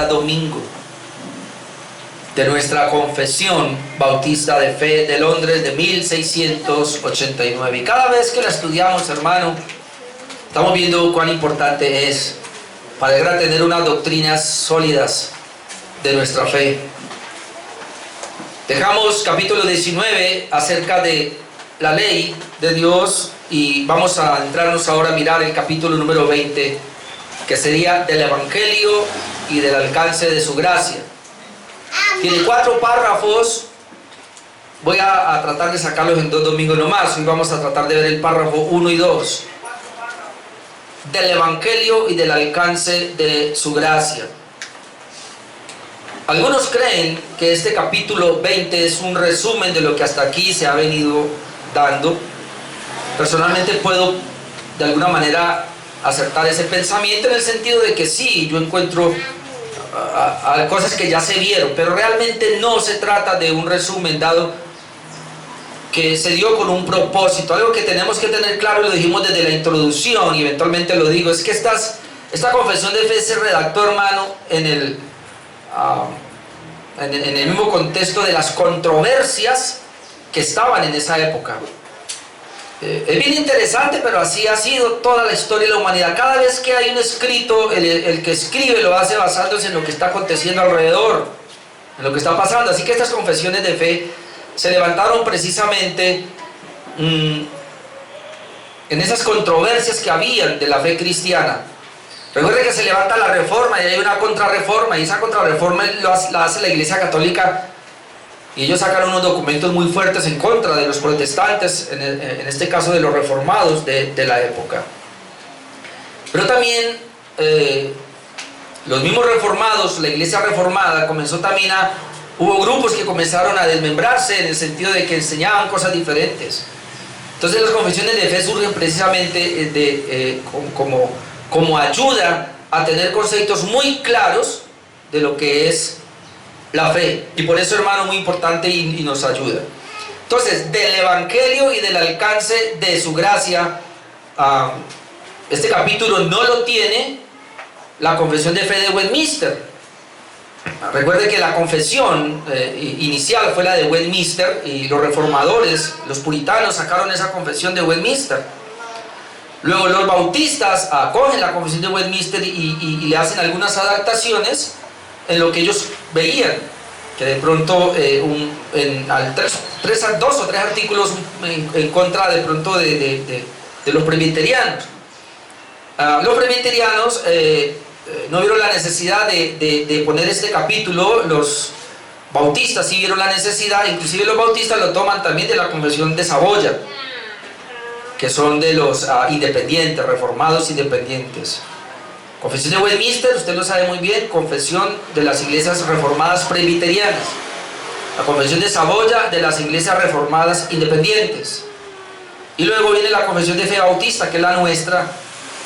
domingo de nuestra Confesión Bautista de Fe de Londres de 1689. Y cada vez que la estudiamos, hermano, estamos viendo cuán importante es para llegar a tener unas doctrinas sólidas de nuestra fe. Dejamos capítulo 19 acerca de la ley de Dios y vamos a entrarnos ahora a mirar el capítulo número 20, que sería del Evangelio y del alcance de su gracia. Tiene 4 párrafos. Voy a tratar de sacarlos en 2 domingos nomás. Hoy vamos a tratar de ver el párrafo 1 y 2 del Evangelio y del alcance de su gracia. Algunos creen que este capítulo 20 es un resumen de lo que hasta aquí se ha venido dando. Personalmente puedo de alguna manera acertar ese pensamiento en el sentido de que sí, yo encuentro cosas que ya se vieron, pero realmente no se trata de un resumen dado que se dio con un propósito. Algo que tenemos que tener claro, y lo dijimos desde la introducción y eventualmente lo digo, es que esta confesión de fe se redactó, hermano, en el mismo contexto de las controversias que estaban en esa época. Es bien interesante, pero así ha sido toda la historia de la humanidad. Cada vez que hay un escrito, el que escribe lo hace basándose en lo que está aconteciendo alrededor, en lo que está pasando. Así que estas confesiones de fe se levantaron precisamente en esas controversias que habían de la fe cristiana. Recuerde que se levanta la Reforma y hay una contrarreforma, y esa contrarreforma la hace la Iglesia Católica, y ellos sacaron unos documentos muy fuertes en contra de los protestantes, en este caso de los reformados de la época. Pero también los mismos reformados, la Iglesia reformada comenzó también hubo grupos que comenzaron a desmembrarse en el sentido de que enseñaban cosas diferentes. Entonces las confesiones de fe surgen precisamente como ayuda a tener conceptos muy claros de lo que es la fe. Y por eso, hermano, muy importante y nos ayuda. Entonces, del Evangelio y del alcance de su gracia, este capítulo no lo tiene la Confesión de Fe de Westminster. Recuerde que la confesión inicial fue la de Westminster, y los reformadores, los puritanos, sacaron esa confesión de Westminster. Luego los bautistas acogen la confesión de Westminster y le hacen algunas adaptaciones en lo que ellos veían, que de pronto 2 o 3 artículos en contra de pronto de los presbiterianos. Los presbiterianos no vieron la necesidad de poner este capítulo. Los bautistas sí vieron la necesidad, inclusive los bautistas lo toman también de la confesión de Saboya, que son de los independientes, reformados independientes. Confesión de Westminster, usted lo sabe muy bien, confesión de las iglesias reformadas presbiterianas. La confesión de Saboya, de las iglesias reformadas independientes. Y luego viene la confesión de fe bautista, que es la nuestra,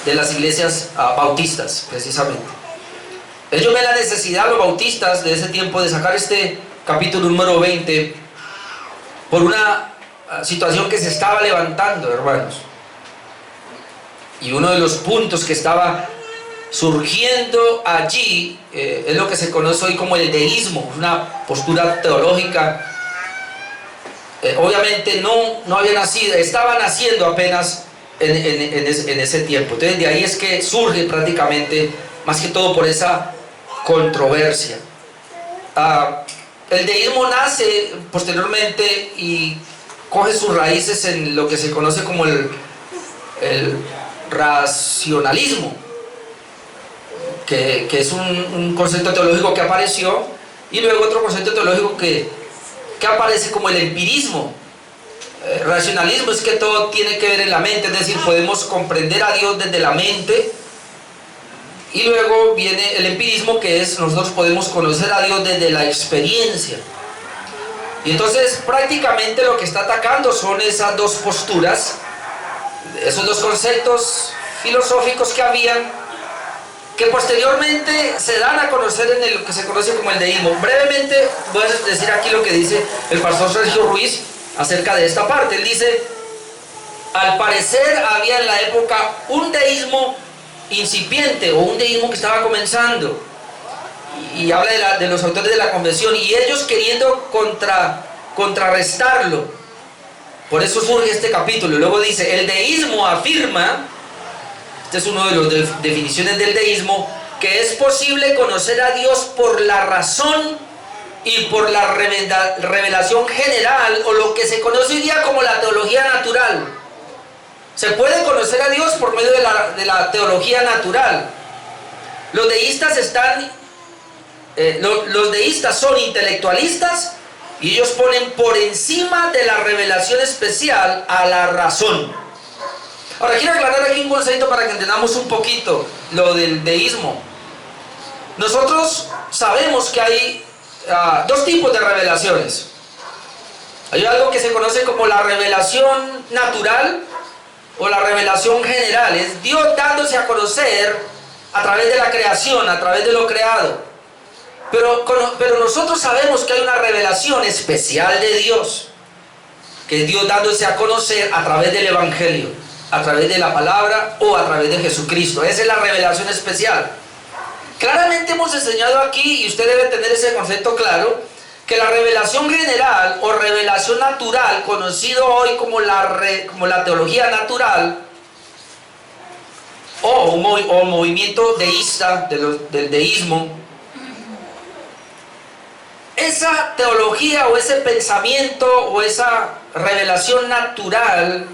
de las iglesias bautistas, precisamente. Ellos ven la necesidad, los bautistas de ese tiempo, de sacar este capítulo número 20 por una situación que se estaba levantando, hermanos. Y uno de los puntos que estaba surgiendo allí es lo que se conoce hoy como el deísmo, una postura teológica. Obviamente no había nacido, estaba naciendo apenas en ese tiempo. Entonces de ahí es que surge prácticamente, más que todo por esa controversia. El deísmo nace posteriormente y coge sus raíces en lo que se conoce como el racionalismo, que es un concepto teológico que apareció, y luego otro concepto teológico que aparece como el empirismo. Racionalismo es que todo tiene que ver en la mente, es decir, podemos comprender a Dios desde la mente, y luego viene el empirismo, que es nosotros podemos conocer a Dios desde la experiencia. Y entonces prácticamente lo que está atacando son esas dos posturas, esos dos conceptos filosóficos que habían, que posteriormente se dan a conocer en lo que se conoce como el deísmo. Brevemente voy a decir aquí lo que dice el pastor Sergio Ruiz acerca de esta parte. Él dice: al parecer había en la época un deísmo incipiente, o un deísmo que estaba comenzando, y habla de los autores de la convención, y ellos queriendo contrarrestarlo. Por eso surge este capítulo. Luego dice, el deísmo afirma, este es uno de las definiciones del deísmo, que es posible conocer a Dios por la razón y por la revelación general, o lo que se conoce hoy día como la teología natural. Se puede conocer a Dios por medio de la teología natural. Los deístas los deístas son intelectualistas, y ellos ponen por encima de la revelación especial a la razón. Ahora quiero aclarar aquí un concepto para que entendamos un poquito lo del deísmo. Nosotros sabemos que hay dos tipos de revelaciones. Hay algo que se conoce como la revelación natural o la revelación general. Es Dios dándose a conocer a través de la creación, a través de lo creado. Pero nosotros sabemos que hay una revelación especial de Dios, que es Dios dándose a conocer a través del Evangelio, a través de la palabra o a través de Jesucristo. Esa es la revelación especial. Claramente hemos enseñado aquí, y usted debe tener ese concepto claro, que la revelación general o revelación natural, conocido hoy como la teología natural, o movimiento deísta, del deísmo, esa teología o ese pensamiento o esa revelación natural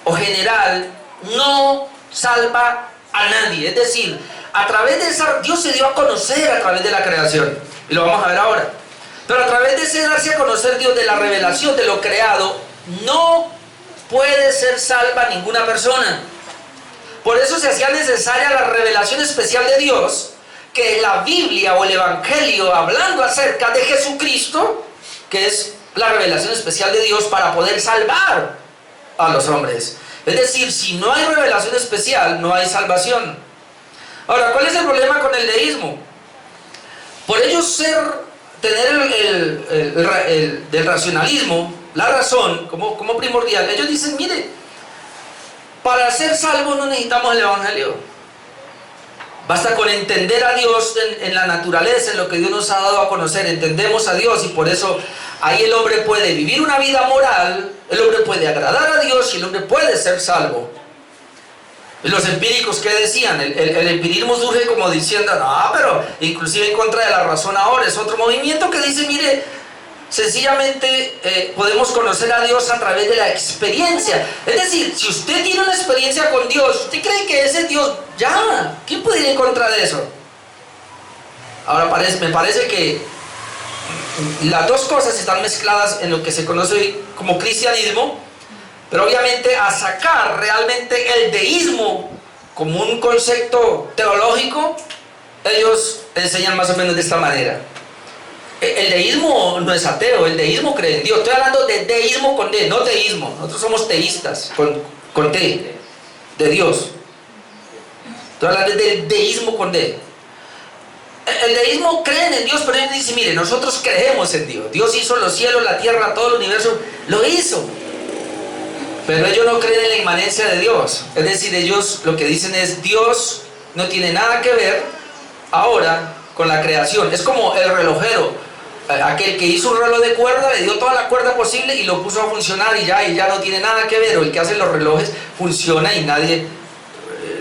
o general no salva a nadie. Es decir, a través de esa, Dios se dio a conocer a través de la creación, y lo vamos a ver ahora. Pero a través de ese darse a conocer Dios, de la revelación de lo creado, no puede ser salva ninguna persona. Por eso se hacía necesaria la revelación especial de Dios, que la Biblia o el Evangelio, hablando acerca de Jesucristo, que es la revelación especial de Dios para poder salvar a los hombres. Es decir, si no hay revelación especial, no hay salvación. Ahora, ¿cuál es el problema con el deísmo? Por ellos tener del racionalismo, la razón como primordial, ellos dicen, mire, para ser salvos no necesitamos el Evangelio. Basta con entender a Dios en la naturaleza, en lo que Dios nos ha dado a conocer. Entendemos a Dios, y por eso ahí el hombre puede vivir una vida moral, el hombre puede agradar a Dios y el hombre puede ser salvo. Y los empíricos, ¿qué decían? El empirismo surge como diciendo, no, pero inclusive en contra de la razón ahora. Es otro movimiento que dice, mire, sencillamente podemos conocer a Dios a través de la experiencia. Es decir, si usted tiene una experiencia con Dios, ¿usted cree que ese Dios ya? ¿Quién puede ir en contra de eso? Ahora me parece que las dos cosas están mezcladas en lo que se conoce hoy como cristianismo, pero obviamente a sacar realmente el deísmo como un concepto teológico, ellos enseñan más o menos de esta manera. El deísmo no es ateo, el deísmo cree en Dios. Estoy hablando de deísmo con D, no teísmo. Nosotros somos teístas con T, de Dios. Estoy hablando del deísmo con D. El deísmo creen en Dios, pero ellos dicen, mire, nosotros creemos en Dios. Dios hizo los cielos, la tierra, todo el universo, lo hizo. Pero ellos no creen en la inmanencia de Dios. Es decir, ellos lo que dicen es, Dios no tiene nada que ver ahora con la creación. Es como el relojero. Aquel que hizo un reloj de cuerda, le dio toda la cuerda posible y lo puso a funcionar, y ya no tiene nada que ver. O el que hace los relojes funciona y nadie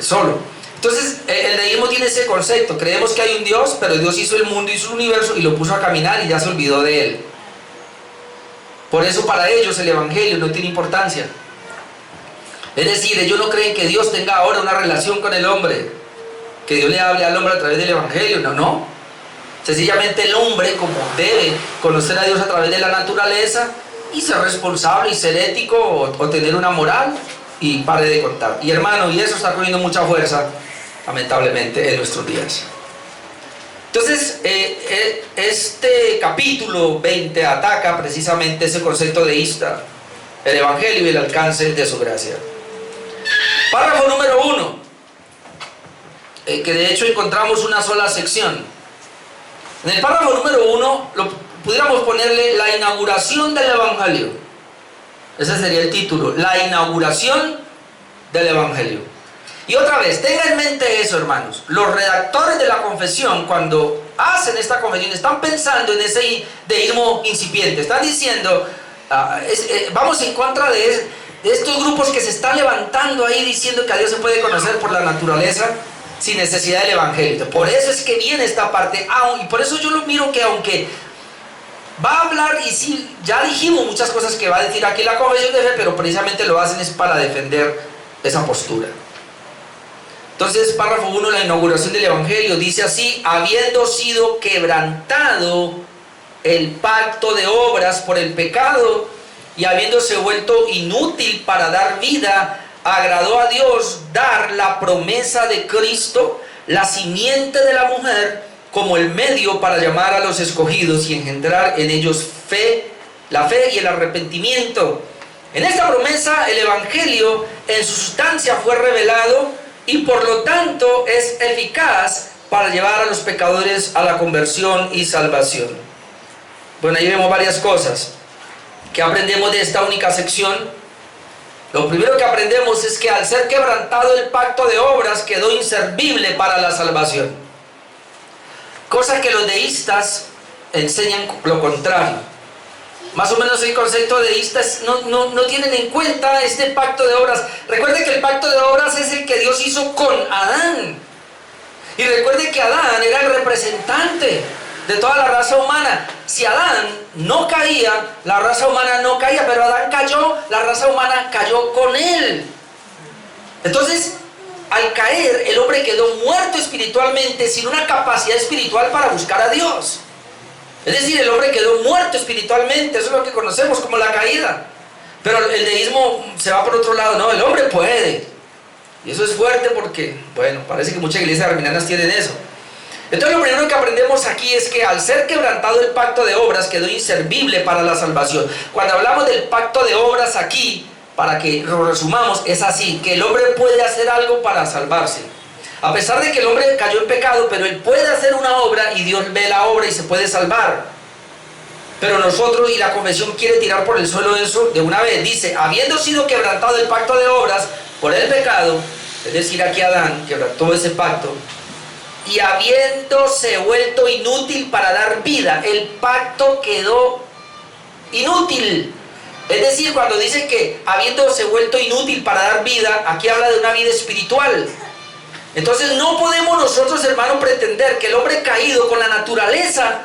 solo. Entonces el deísmo tiene ese concepto. Creemos que hay un Dios, pero Dios hizo el mundo, hizo el universo y lo puso a caminar y ya se olvidó de él. Por eso para ellos el Evangelio no tiene importancia. Es decir, ellos no creen que Dios tenga ahora una relación con el hombre, que Dios le hable al hombre a través del Evangelio. No. Sencillamente el hombre, como debe conocer a Dios a través de la naturaleza y ser responsable y ser ético, o tener una moral, y pare de contar. Y hermano, y eso está cogiendo mucha fuerza, lamentablemente, en nuestros días. Entonces, este capítulo 20 ataca precisamente ese concepto deísta, el Evangelio y el alcance de su gracia. Párrafo número 1, que de hecho encontramos una sola sección. En el párrafo número 1 pudiéramos ponerle la inauguración del Evangelio. Ese sería el título, la inauguración del Evangelio. Y otra vez, tenga en mente eso, hermanos. Los redactores de la confesión, cuando hacen esta confesión, están pensando en ese deísmo incipiente. Están diciendo, vamos en contra de estos grupos que se están levantando ahí diciendo que a Dios se puede conocer por la naturaleza sin necesidad del evangelio. Por eso es que viene esta parte. Y por eso yo lo miro que aunque va a hablar, y sí, ya dijimos muchas cosas que va a decir aquí la confesión de fe, pero precisamente lo hacen es para defender esa postura. Entonces, párrafo 1, la inauguración del evangelio, dice así: habiendo sido quebrantado el pacto de obras por el pecado, y habiéndose vuelto inútil para dar vida, agradó a Dios dar la promesa de Cristo, la simiente de la mujer, como el medio para llamar a los escogidos y engendrar en ellos la fe y el arrepentimiento. En esta promesa el evangelio en su sustancia fue revelado y por lo tanto es eficaz para llevar a los pecadores a la conversión y salvación. Bueno, ahí vemos varias cosas que aprendemos de esta única sección. Lo primero que aprendemos es que al ser quebrantado el pacto de obras quedó inservible para la salvación, cosa que los deístas enseñan lo contrario. Más o menos el concepto deísta no tienen en cuenta este pacto de obras. Recuerde que el pacto de obras es el que Dios hizo con Adán. Y recuerde que Adán era el representante de toda la raza humana. Si Adán no caía, la raza humana no caía, pero Adán cayó, la raza humana cayó con él. Entonces, al caer, el hombre quedó muerto espiritualmente, sin una capacidad espiritual para buscar a Dios. Es decir, el hombre quedó muerto espiritualmente. Eso es lo que conocemos como la caída. Pero el deísmo se va por otro lado. No, el hombre puede. Y eso es fuerte porque, bueno, parece que muchas iglesias arminianas tienen eso. Entonces lo primero que aprendemos aquí es que al ser quebrantado el pacto de obras quedó inservible para la salvación. Cuando hablamos del pacto de obras aquí, para que lo resumamos, es así, que el hombre puede hacer algo para salvarse. A pesar de que el hombre cayó en pecado, pero él puede hacer una obra y Dios ve la obra y se puede salvar. Pero nosotros, y la confesión quiere tirar por el suelo eso de una vez. Dice, habiendo sido quebrantado el pacto de obras por el pecado, es decir, aquí Adán quebrantó ese pacto, y habiéndose vuelto inútil para dar vida, el pacto quedó inútil. Es decir, cuando dice que habiéndose vuelto inútil para dar vida, aquí habla de una vida espiritual. Entonces no podemos nosotros, hermanos, pretender que el hombre caído con la naturaleza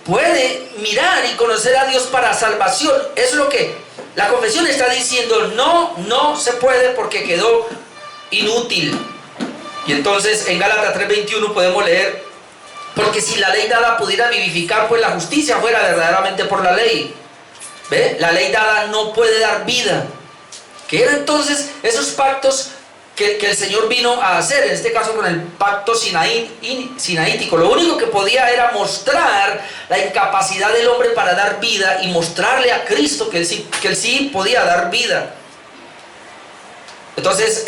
puede mirar y conocer a Dios para salvación. Eso es lo que la confesión está diciendo. No se puede porque quedó inútil. Y entonces en Gálatas 3:21 podemos leer: porque si la ley dada pudiera vivificar, pues la justicia fuera verdaderamente por la ley. ¿Ve? La ley dada no puede dar vida. ¿Qué eran entonces esos pactos que el Señor vino a hacer? En este caso con el pacto sinaítico. Lo único que podía era mostrar la incapacidad del hombre para dar vida y mostrarle a Cristo que él sí podía dar vida. Entonces,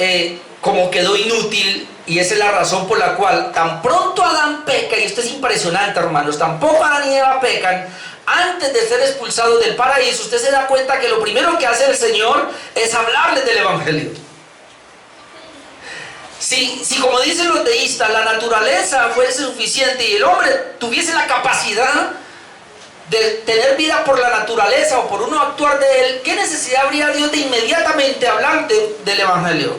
como quedó inútil, y esa es la razón por la cual tan pronto Adán peca, y esto es impresionante, hermanos, tampoco Adán y Eva pecan, antes de ser expulsados del paraíso, usted se da cuenta que lo primero que hace el Señor es hablarles del evangelio. Si como dicen los deístas, la naturaleza fuese suficiente y el hombre tuviese la capacidad de tener vida por la naturaleza o por uno actuar de él, ¿qué necesidad habría Dios de inmediatamente hablar del evangelio?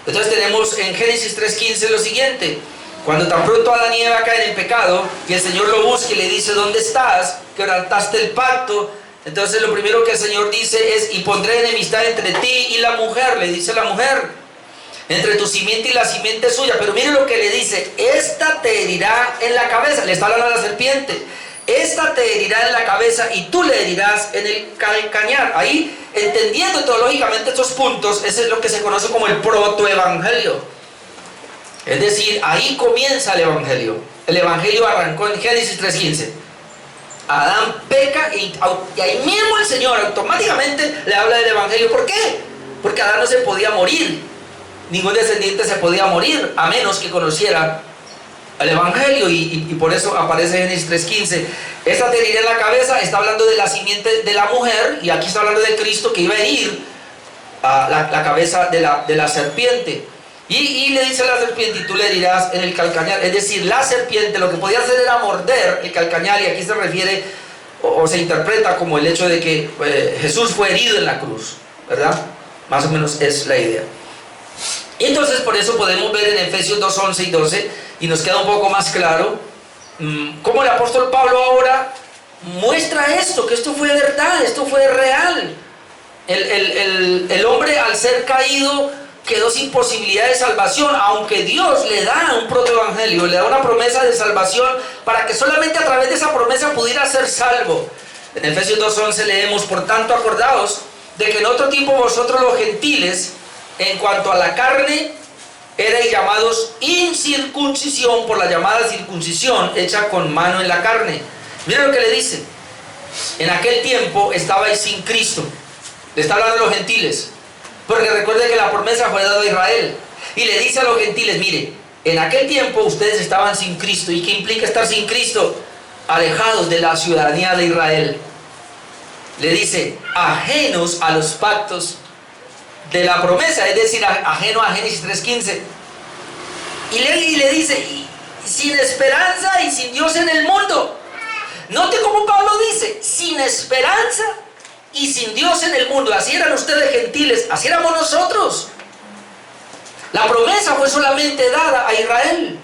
Entonces tenemos en Génesis 3:15 lo siguiente: cuando tan pronto Adán y Eva caen en pecado y el Señor lo busca y le dice, ¿dónde estás? Quebrantaste el pacto. Entonces lo primero que el Señor dice es: y pondré enemistad entre ti y la mujer. Le dice la mujer, entre tu simiente y la simiente suya. Pero mire lo que le dice: esta te herirá en la cabeza. Le está hablando a la serpiente. Esta te herirá en la cabeza y tú le herirás en el calcañar. Ahí, entendiendo teológicamente estos puntos, ese es lo que se conoce como el protoevangelio. Es decir, ahí comienza el evangelio. El evangelio arrancó en Génesis 3:15. Adán peca y ahí mismo el Señor automáticamente le habla del evangelio. ¿Por qué? Porque Adán no se podía morir. Ningún descendiente se podía morir a menos que conociera el evangelio, y por eso aparece en Génesis 3:15. Esta te herirá en la cabeza. Está hablando de la simiente de la mujer, y aquí está hablando de Cristo que iba a herir la cabeza de la serpiente. Y le dice a la serpiente, y tú le dirás en el calcañar. Es decir, la serpiente lo que podía hacer era morder el calcañar, y aquí se refiere o se interpreta como el hecho de que Jesús fue herido en la cruz, ¿verdad? Más o menos es la idea. Y entonces por eso podemos ver en Efesios 2, 11 y 12, y nos queda un poco más claro cómo el apóstol Pablo ahora muestra esto, que esto fue verdad, esto fue real. El hombre, al ser caído, quedó sin posibilidad de salvación, aunque Dios le da un protoevangelio, le da una promesa de salvación para que solamente a través de esa promesa pudiera ser salvo. En Efesios 2:11 leemos: por tanto, acordaos de que en otro tiempo vosotros los gentiles, en cuanto a la carne, erais llamados incircuncisión por la llamada circuncisión hecha con mano en la carne. Miren lo que le dice: en aquel tiempo estabais sin Cristo. Le está hablando a los gentiles, porque recuerde que la promesa fue dada a Israel, y le dice a los gentiles: mire, en aquel tiempo ustedes estaban sin Cristo. ¿Y qué implica estar sin Cristo? Alejados de la ciudadanía de Israel. Le dice: ajenos a los pactos de la promesa, es decir, ajeno a Génesis 3:15. Y le dice: y sin esperanza y sin Dios en el mundo. Note cómo Pablo dice: sin esperanza y sin Dios en el mundo. Así eran ustedes gentiles, así éramos nosotros. La promesa fue solamente dada a Israel,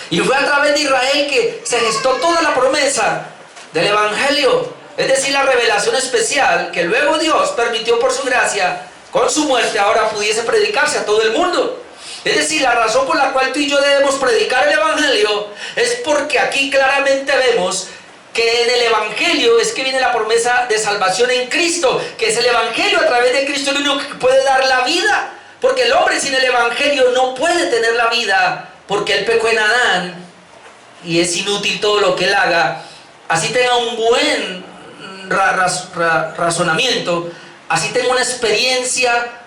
y fue a través de Israel que se gestó toda la promesa del evangelio, es decir, la revelación especial que luego Dios permitió por su gracia, con su muerte, ahora pudiese predicarse a todo el mundo. Es decir, la razón por la cual tú y yo debemos predicar el evangelio es porque aquí claramente vemos que en el evangelio es que viene la promesa de salvación en Cristo, que es el evangelio a través de Cristo el único que puede dar la vida, porque el hombre sin el evangelio no puede tener la vida, porque él pecó en Adán y es inútil todo lo que él haga. Así tenga un buen razonamiento, así tenga una experiencia,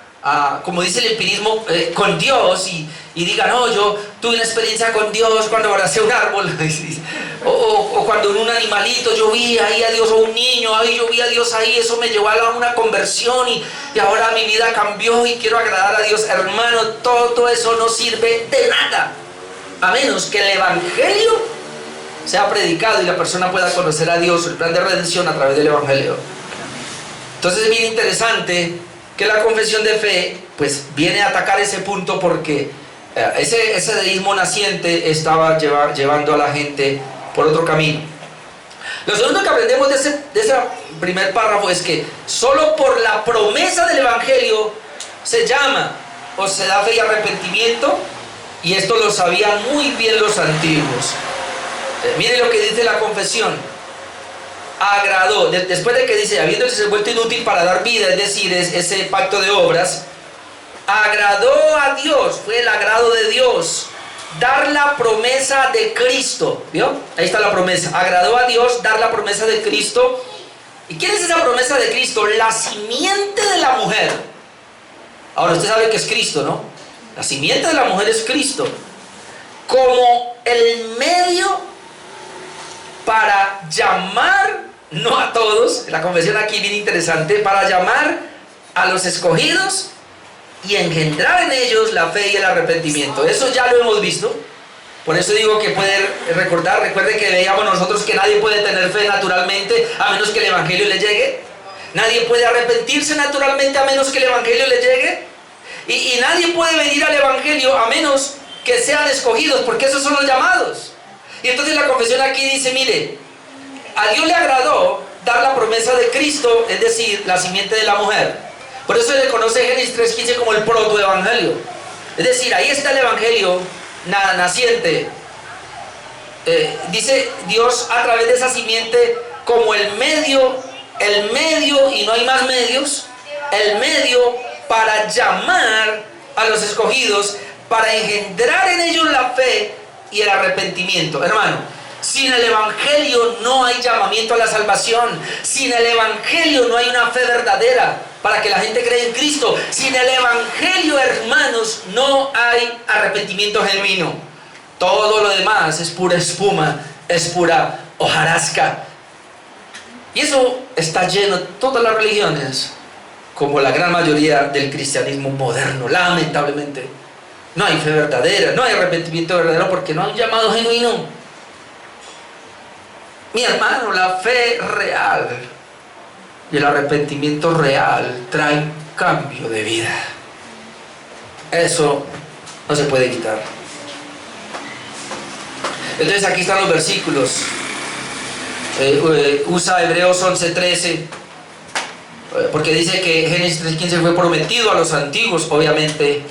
como dice el empirismo, con Dios, y diga: no, yo tuve una experiencia con Dios cuando abracé un árbol, o cuando en un animalito yo vi ahí a Dios, o un niño, ahí yo vi a Dios ahí, eso me llevó a una conversión, y ahora mi vida cambió y quiero agradar a Dios. Hermano, todo eso no sirve de nada, a menos que el evangelio sea predicado y la persona pueda conocer a Dios, el plan de redención a través del evangelio. Entonces es bien interesante que la confesión de fe pues viene a atacar ese punto, porque ese deísmo naciente estaba llevando a la gente por otro camino. Lo segundo que aprendemos de ese primer párrafo es que solo por la promesa del evangelio se llama o se da fe y arrepentimiento, y esto lo sabían muy bien los antiguos. Miren lo que dice la confesión: agradó, después de que dice, habiéndose vuelto inútil para dar vida, es decir, ese pacto de obras, agradó a Dios, fue el agrado de Dios dar la promesa de Cristo. ¿Vio? Ahí está la promesa. Agradó a Dios dar la promesa de Cristo. ¿Y quién es esa promesa de Cristo? La simiente de la mujer. Ahora usted sabe que es Cristo, ¿no? La simiente de la mujer es Cristo, como el medio para llamar, no a todos, la confesión aquí bien interesante, para llamar a los escogidos y engendrar en ellos la fe y el arrepentimiento. Eso ya lo hemos visto. Por eso digo que puede recordar, recuerde que veíamos nosotros que nadie puede tener fe naturalmente a menos que el evangelio le llegue. Nadie puede arrepentirse naturalmente a menos que el evangelio le llegue. Y nadie puede venir al evangelio a menos que sean escogidos, porque esos son los llamados. Y entonces la confesión aquí dice: mire, a Dios le agradó dar la promesa de Cristo, es decir, la simiente de la mujer. Por eso se le conoce Génesis 3:15 como el protoevangelio. Es decir, ahí está el evangelio naciente. Dice Dios a través de esa simiente como el medio, y no hay más medios, el medio para llamar a los escogidos, para engendrar en ellos la fe y el arrepentimiento. Hermano, sin el evangelio no hay llamamiento a la salvación. Sin el evangelio no hay una fe verdadera para que la gente cree en Cristo. Sin el evangelio, hermanos, no hay arrepentimiento genuino. Todo lo demás es pura espuma, es pura hojarasca. Y eso está lleno de todas las religiones, como la gran mayoría del cristianismo moderno, lamentablemente. no hay fe verdadera, no hay arrepentimiento verdadero porque no hay un llamado genuino. Mi hermano, la fe real y el arrepentimiento real traen cambio de vida. Eso no se puede quitar. Entonces aquí están los versículos. Usa Hebreos 11:13, porque dice que Génesis 3:15 fue prometido a los antiguos, obviamente.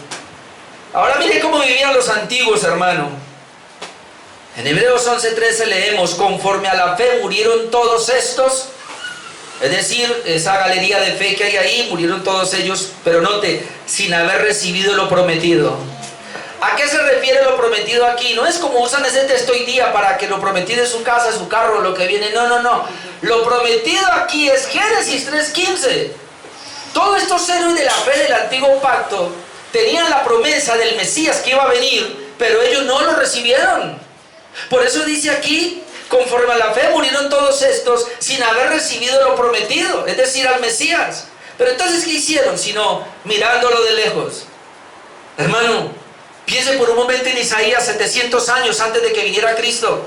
Ahora mire cómo vivían los antiguos, hermano. En Hebreos 11:13 leemos: conforme a la fe murieron todos estos. Es decir, esa galería de fe que hay ahí, murieron todos ellos, pero note, sin haber recibido lo prometido. ¿A qué se refiere lo prometido aquí? No es como usan ese texto hoy día para que lo prometido es su casa, su carro, lo que viene. No, no, no. Lo prometido aquí es Génesis 3:15. Todos estos héroes de la fe del antiguo pacto tenían la promesa del Mesías que iba a venir, pero ellos no lo recibieron. Por eso dice aquí: conforme a la fe murieron todos estos sin haber recibido lo prometido, es decir, al Mesías. Pero entonces, ¿qué hicieron? Sino mirándolo de lejos. Hermano, piense por un momento en Isaías 700 años antes de que viniera Cristo.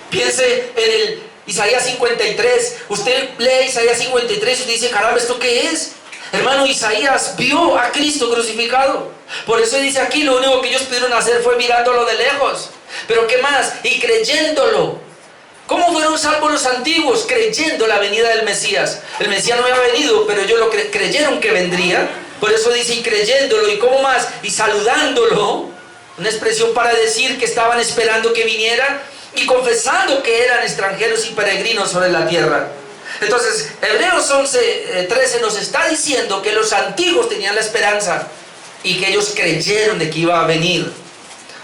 Piense en el Isaías 53. Usted lee Isaías 53 y dice: caramba, ¿esto qué es? Hermano, Isaías vio a Cristo crucificado. Por eso dice aquí: lo único que ellos pudieron hacer fue mirándolo de lejos. Pero ¿qué más? Y creyéndolo. ¿Cómo fueron salvos los antiguos? Creyendo la venida del Mesías. El Mesías no había venido, pero ellos lo creyeron que vendría. Por eso dice: y creyéndolo. ¿Y cómo más? Y saludándolo. Una expresión para decir que estaban esperando que viniera. Y confesando que eran extranjeros y peregrinos sobre la tierra. Entonces, Hebreos 11:13 nos está diciendo que los antiguos tenían la esperanza y que ellos creyeron de que iba a venir.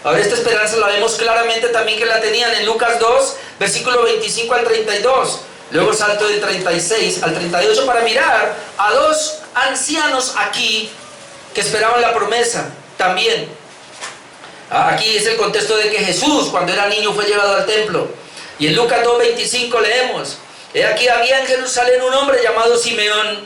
Ahora, esta esperanza la vemos claramente también que la tenían en Lucas 2, versículo 25 al 32. Luego salto del 36 al 38 para mirar a dos ancianos aquí que esperaban la promesa también. Aquí es el contexto de que Jesús, cuando era niño, fue llevado al templo. Y en Lucas 2:25 leemos: he aquí había en Jerusalén un hombre llamado Simeón,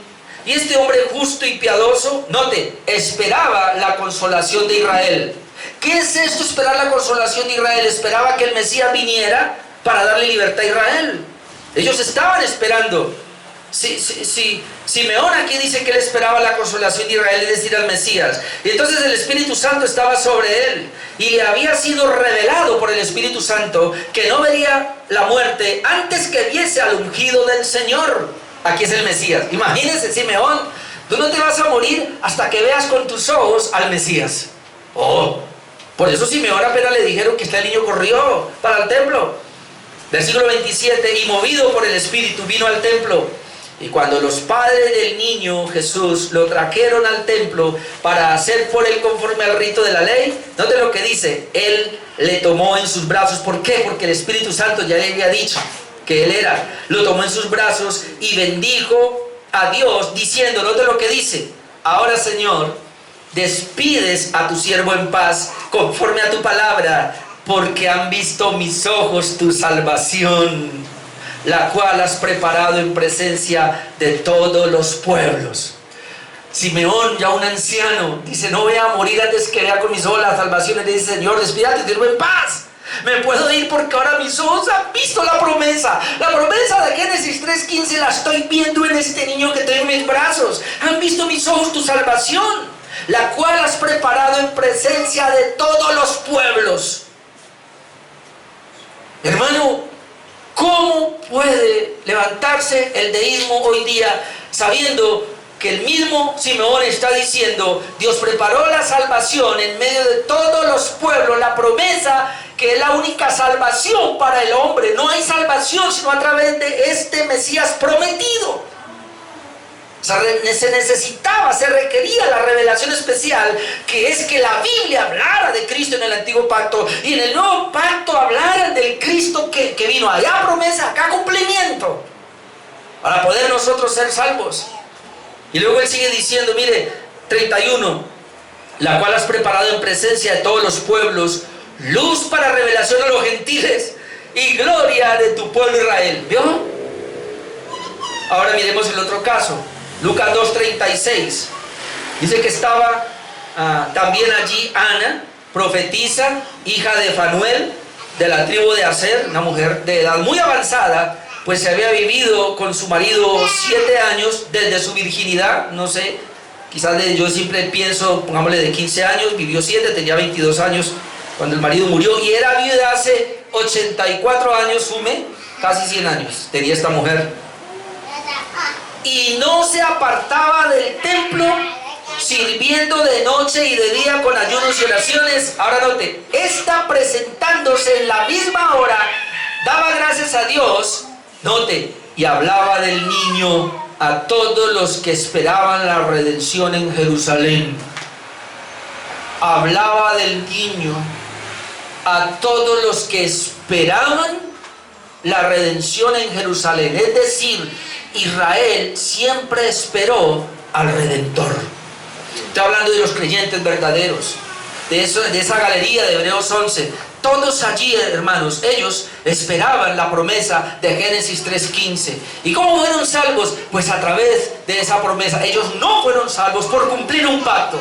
y este hombre justo y piadoso, note, esperaba la consolación de Israel. ¿Qué es esto, esperar la consolación de Israel? Esperaba que el Mesías viniera para darle libertad a Israel. Ellos estaban esperando. Simeón aquí dice que él esperaba la consolación de Israel, es decir, al Mesías. Y entonces el Espíritu Santo estaba sobre él. Y le había sido revelado por el Espíritu Santo que no vería la muerte antes que viese al ungido del Señor. Aquí es el Mesías. Imagínense, Simeón, tú no te vas a morir hasta que veas con tus ojos al Mesías. Por eso Simeón apenas le dijeron que el niño corrió para el templo. Versículo 27, y movido por el Espíritu vino al templo. Y cuando los padres del niño Jesús lo trajeron al templo para hacer por él conforme al rito de la ley, note lo que dice: él le tomó en sus brazos. ¿Por qué? Porque el Espíritu Santo ya le había dicho que él era. Lo tomó en sus brazos y bendijo a Dios diciendo, note lo que dice: ahora, Señor, despides a tu siervo en paz conforme a tu palabra, porque han visto mis ojos tu salvación, la cual has preparado en presencia de todos los pueblos. Simeón, ya un anciano, dice: no voy a morir antes que vea con mis ojos la salvación. Y le dice: Señor, despídate, siervo en paz. Me puedo ir porque ahora mis ojos han visto la promesa. La promesa de Génesis 3:15 la estoy viendo en este niño que tengo en mis brazos. Han visto mis ojos tu salvación, la cual has preparado en presencia de todos los pueblos. Hermano, ¿cómo puede levantarse el deísmo hoy día sabiendo que el mismo Simeón está diciendo: Dios preparó la salvación en medio de todos los pueblos, la promesa que es la única salvación para el hombre? No hay salvación sino a través de este Mesías prometido. Se necesitaba, se requería la revelación especial, que es que la Biblia hablara de Cristo en el antiguo pacto y en el nuevo pacto hablaran del Cristo que vino. Allá promesa, acá cumplimiento, para poder nosotros ser salvos. Y luego él sigue diciendo, mire, 31, la cual has preparado en presencia de todos los pueblos, luz para revelación a los gentiles y gloria de tu pueblo Israel. ¿Vio? Ahora miremos el otro caso. Lucas 2:36. Dice que estaba también allí Ana, profetisa, hija de Fanuel, de la tribu de Aser, una mujer de edad muy avanzada, pues se había vivido con su marido 7 años desde su virginidad, no sé, quizás yo siempre pienso, pongámosle de 15 años, vivió 7, tenía 22 años cuando el marido murió, y era viuda hace 84 años, sume, casi 100 años, tenía esta mujer. Y no se apartaba del templo, sirviendo de noche y de día con ayunos y oraciones. Ahora note, esta presentándose en la misma hora, daba gracias a Dios, note, y hablaba del niño a todos los que esperaban la redención en Jerusalén. Hablaba del niño a todos los que esperaban la redención en Jerusalén. Es decir, Israel siempre esperó al Redentor. Estoy hablando de los creyentes verdaderos, de esa galería de Hebreos 11. Todos allí, hermanos, ellos esperaban la promesa de Génesis 3:15. ¿Y cómo fueron salvos? Pues a través de esa promesa. Ellos no fueron salvos por cumplir un pacto.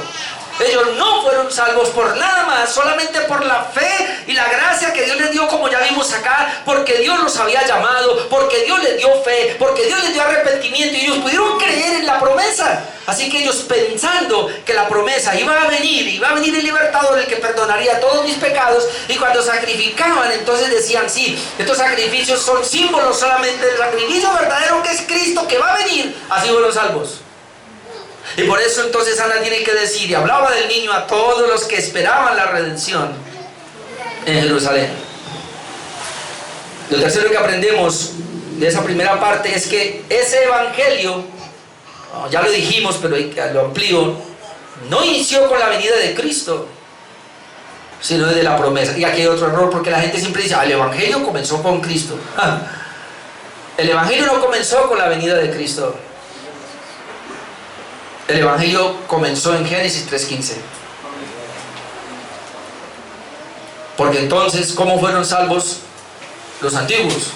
Ellos no fueron salvos por nada más, solamente por la fe y la gracia que Dios les dio, como ya vimos acá, porque Dios los había llamado, porque Dios les dio fe, porque Dios les dio arrepentimiento, y ellos pudieron creer en la promesa. Así que ellos, pensando que la promesa iba a venir el libertador, el que perdonaría todos mis pecados, y cuando sacrificaban, entonces decían, sí, estos sacrificios son símbolos solamente del sacrificio verdadero que es Cristo, que va a venir. Así fueron salvos. Y por eso entonces Ana tiene que decir, y hablaba del niño a todos los que esperaban la redención en Jerusalén. Lo tercero que aprendemos de esa primera parte es que ese evangelio, ya lo dijimos, pero lo amplío, no inició con la venida de Cristo, sino desde la promesa. Y aquí hay otro error, porque la gente siempre dice, el evangelio comenzó con Cristo. El evangelio no comenzó con la venida de Cristo. El evangelio comenzó en Génesis 3:15. Porque entonces, ¿cómo fueron salvos los antiguos?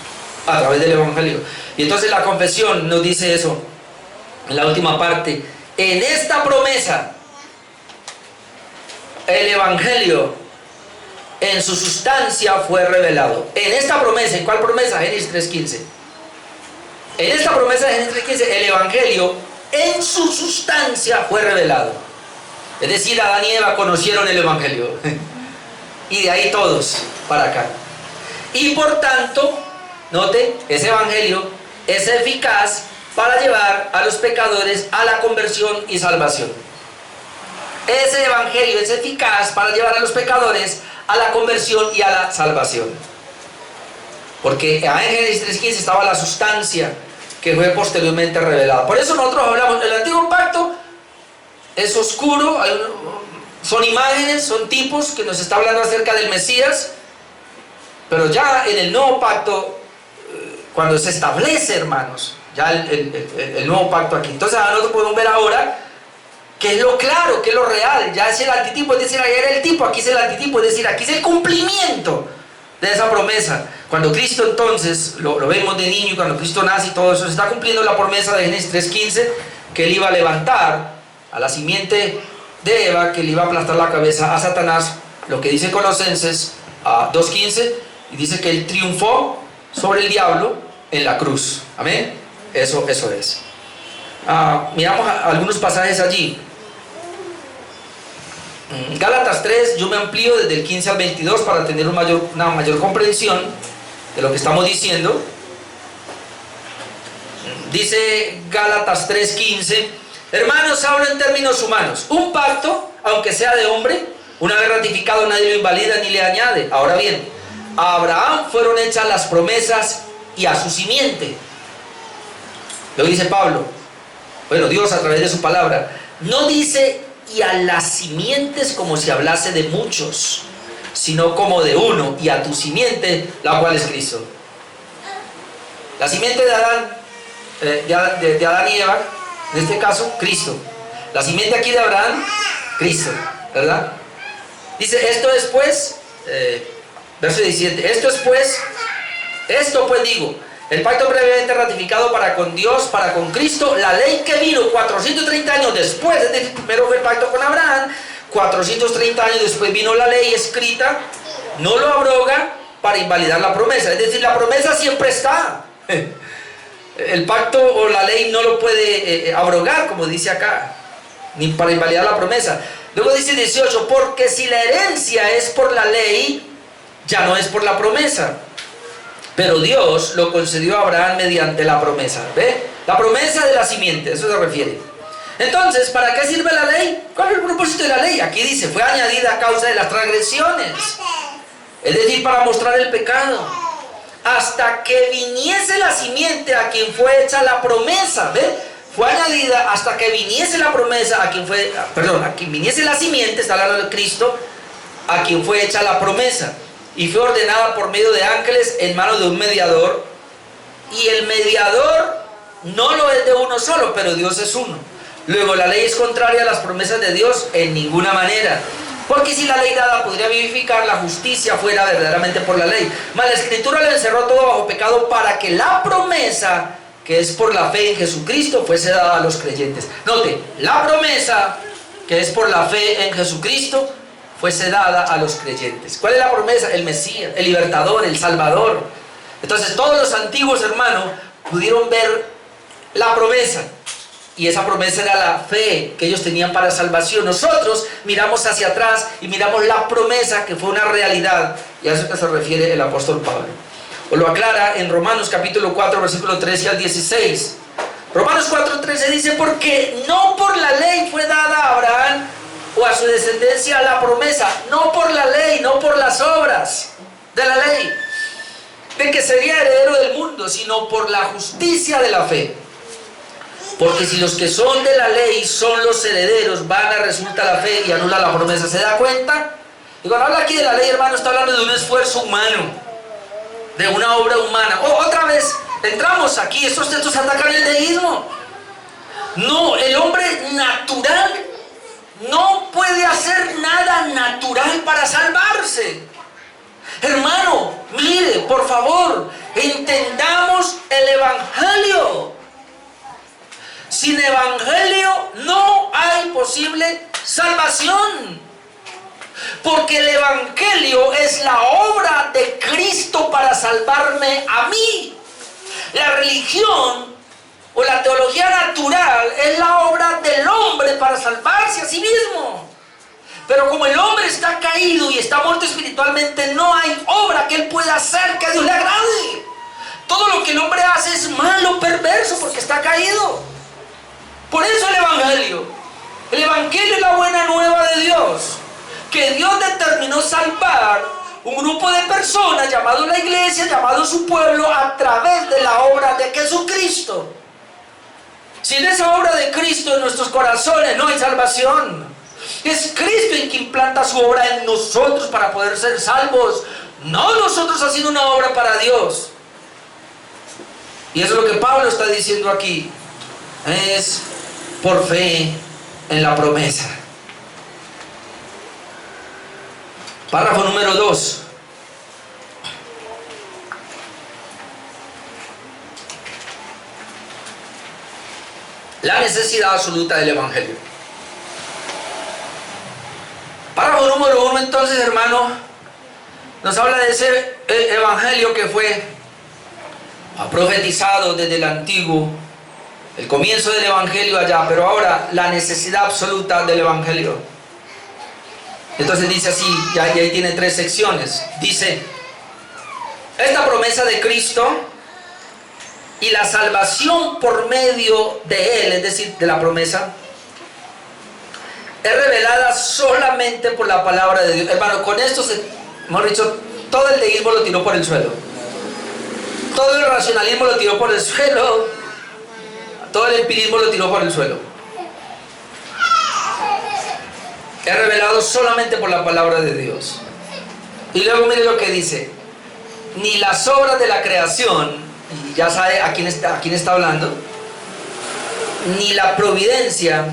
A través del evangelio. Y entonces la confesión nos dice eso en la última parte. En esta promesa, el evangelio en su sustancia fue revelado. En esta promesa, ¿en cuál promesa? Génesis 3:15. En esta promesa de Génesis 3:15, el evangelio en su sustancia fue revelado. Es decir, Adán y Eva conocieron el evangelio. Y de ahí todos para acá. Y por tanto, note, ese evangelio es eficaz para llevar a los pecadores a la conversión y salvación. Ese evangelio es eficaz para llevar a los pecadores a la conversión y a la salvación. Porque en Génesis 3:15 estaba la sustancia que fue posteriormente revelada. Por eso nosotros hablamos, el antiguo pacto es oscuro, son imágenes, son tipos que nos está hablando acerca del Mesías, pero ya en el nuevo pacto, cuando se establece, hermanos, ya el nuevo pacto aquí, entonces nosotros podemos ver ahora qué es lo claro, qué es lo real. Ya es el antitipo, es decir, ayer era el tipo, aquí es el antitipo, es decir, aquí es el cumplimiento de esa promesa. Cuando Cristo entonces, lo vemos de niño, cuando Cristo nace y todo eso, se está cumpliendo la promesa de Génesis 3:15, que él iba a levantar a la simiente de Eva, que le iba a aplastar la cabeza a Satanás, lo que dice Colosenses 2:15, y dice que él triunfó sobre el diablo en la cruz. Amén. Eso es. Miramos algunos pasajes allí. Gálatas 3, yo me amplío desde el 15 al 22 para tener una mayor comprensión de lo que estamos diciendo. Dice Gálatas 3:15: hermanos, hablo en términos humanos. Un pacto, aunque sea de hombre, una vez ratificado, nadie lo invalida ni le añade. Ahora bien, a Abraham fueron hechas las promesas y a su simiente. Lo dice Pablo. Bueno, Dios a través de su palabra. No dice y a las simientes como si hablase de muchos, sino como de uno, y a tu simiente, la cual es Cristo. La simiente de Adán, de Adán y Eva, en este caso, Cristo. La simiente aquí de Abraham, Cristo, ¿verdad? Dice, esto después, verso 17, esto pues digo, el pacto previamente ratificado para con Dios, para con Cristo, la ley que vino 430 años después, es decir, primero fue el pacto con Abraham, 430 años después vino la ley escrita, no lo abroga para invalidar la promesa. Es decir, la promesa siempre está. El pacto o la ley no lo puede abrogar, como dice acá, ni para invalidar la promesa. Luego dice 18, porque si la herencia es por la ley, ya no es por la promesa. Pero Dios lo concedió a Abraham mediante la promesa. ¿Ve? La promesa de la simiente, eso se refiere. Entonces, ¿para qué sirve la ley? ¿Cuál es el propósito de la ley? Aquí dice, fue añadida a causa de las transgresiones. Es decir, para mostrar el pecado. Hasta que viniese la simiente a quien fue hecha la promesa. ¿Ve? Fue añadida hasta que viniese la promesa a quien fue, a quien viniese la simiente, está hablando de Cristo, a quien fue hecha la promesa. Y fue ordenada por medio de ángeles en manos de un mediador. Y el mediador no lo es de uno solo, pero Dios es uno. Luego, la ley es contraria a las promesas de Dios en ninguna manera. Porque si la ley dada podría vivificar, la justicia fuera verdaderamente por la ley. Mas la Escritura lo encerró todo bajo pecado para que la promesa, que es por la fe en Jesucristo, fuese dada a los creyentes. Note, la promesa, que es por la fe en Jesucristo, fuese dada a los creyentes. ¿Cuál es la promesa? El Mesías, el libertador, el Salvador. Entonces todos los antiguos hermanos pudieron ver la promesa, y esa promesa era la fe que ellos tenían para salvación. Nosotros miramos hacia atrás y miramos la promesa que fue una realidad, y a eso que se refiere el apóstol Pablo. O lo aclara en Romanos capítulo 4 versículo 13 al 16. Romanos 4:13 dice, porque no por la ley fue dada a Abraham o a su descendencia la promesa, no por la ley, no por las obras de la ley, de que sería heredero del mundo, sino por la justicia de la fe. Porque si los que son de la ley son los herederos, vana resulta la fe y anula la promesa. ¿Se da cuenta? Y cuando habla aquí de la ley, hermano, está hablando de un esfuerzo humano, de una obra humana. Otra vez, entramos aquí, estos textos atacan el deísmo. No, el hombre natural no puede hacer nada natural para salvarse. Hermano, mire, por favor, entendamos el Evangelio. Sin Evangelio no hay posible salvación. Porque el Evangelio es la obra de Cristo para salvarme a mí. La religión o la teología natural es la obra del hombre para salvarse a sí mismo. Pero como el hombre está caído y está muerto espiritualmente, no hay obra que él pueda hacer que a Dios le agrade. Todo lo que el hombre hace es malo, perverso, porque está caído. Por eso el Evangelio es la buena nueva de Dios, que Dios determinó salvar un grupo de personas llamado la iglesia, llamado su pueblo, a través de la obra de Jesucristo. Sin esa obra de Cristo en nuestros corazones no hay salvación. Es Cristo en quien implanta su obra en nosotros para poder ser salvos, no nosotros haciendo una obra para Dios. Y eso es lo que Pablo está diciendo aquí. Es por fe en la promesa. Párrafo número 2. La necesidad absoluta del Evangelio. Párrafo número 1, entonces, hermano, nos habla de ese Evangelio que fue profetizado desde el antiguo, el comienzo del Evangelio allá, pero ahora la necesidad absoluta del Evangelio. Entonces dice así, y ahí tiene 3 secciones. Dice, esta promesa de Cristo y la salvación por medio de Él, es decir, de la promesa, es revelada solamente por la palabra de Dios. Hermano, con esto, hemos dicho, todo el deísmo lo tiró por el suelo. Todo el racionalismo lo tiró por el suelo. Todo el empirismo lo tiró por el suelo. Es revelado solamente por la palabra de Dios. Y luego mire lo que dice. Ni las obras de la creación, y ya sabe a quién está hablando, ni la providencia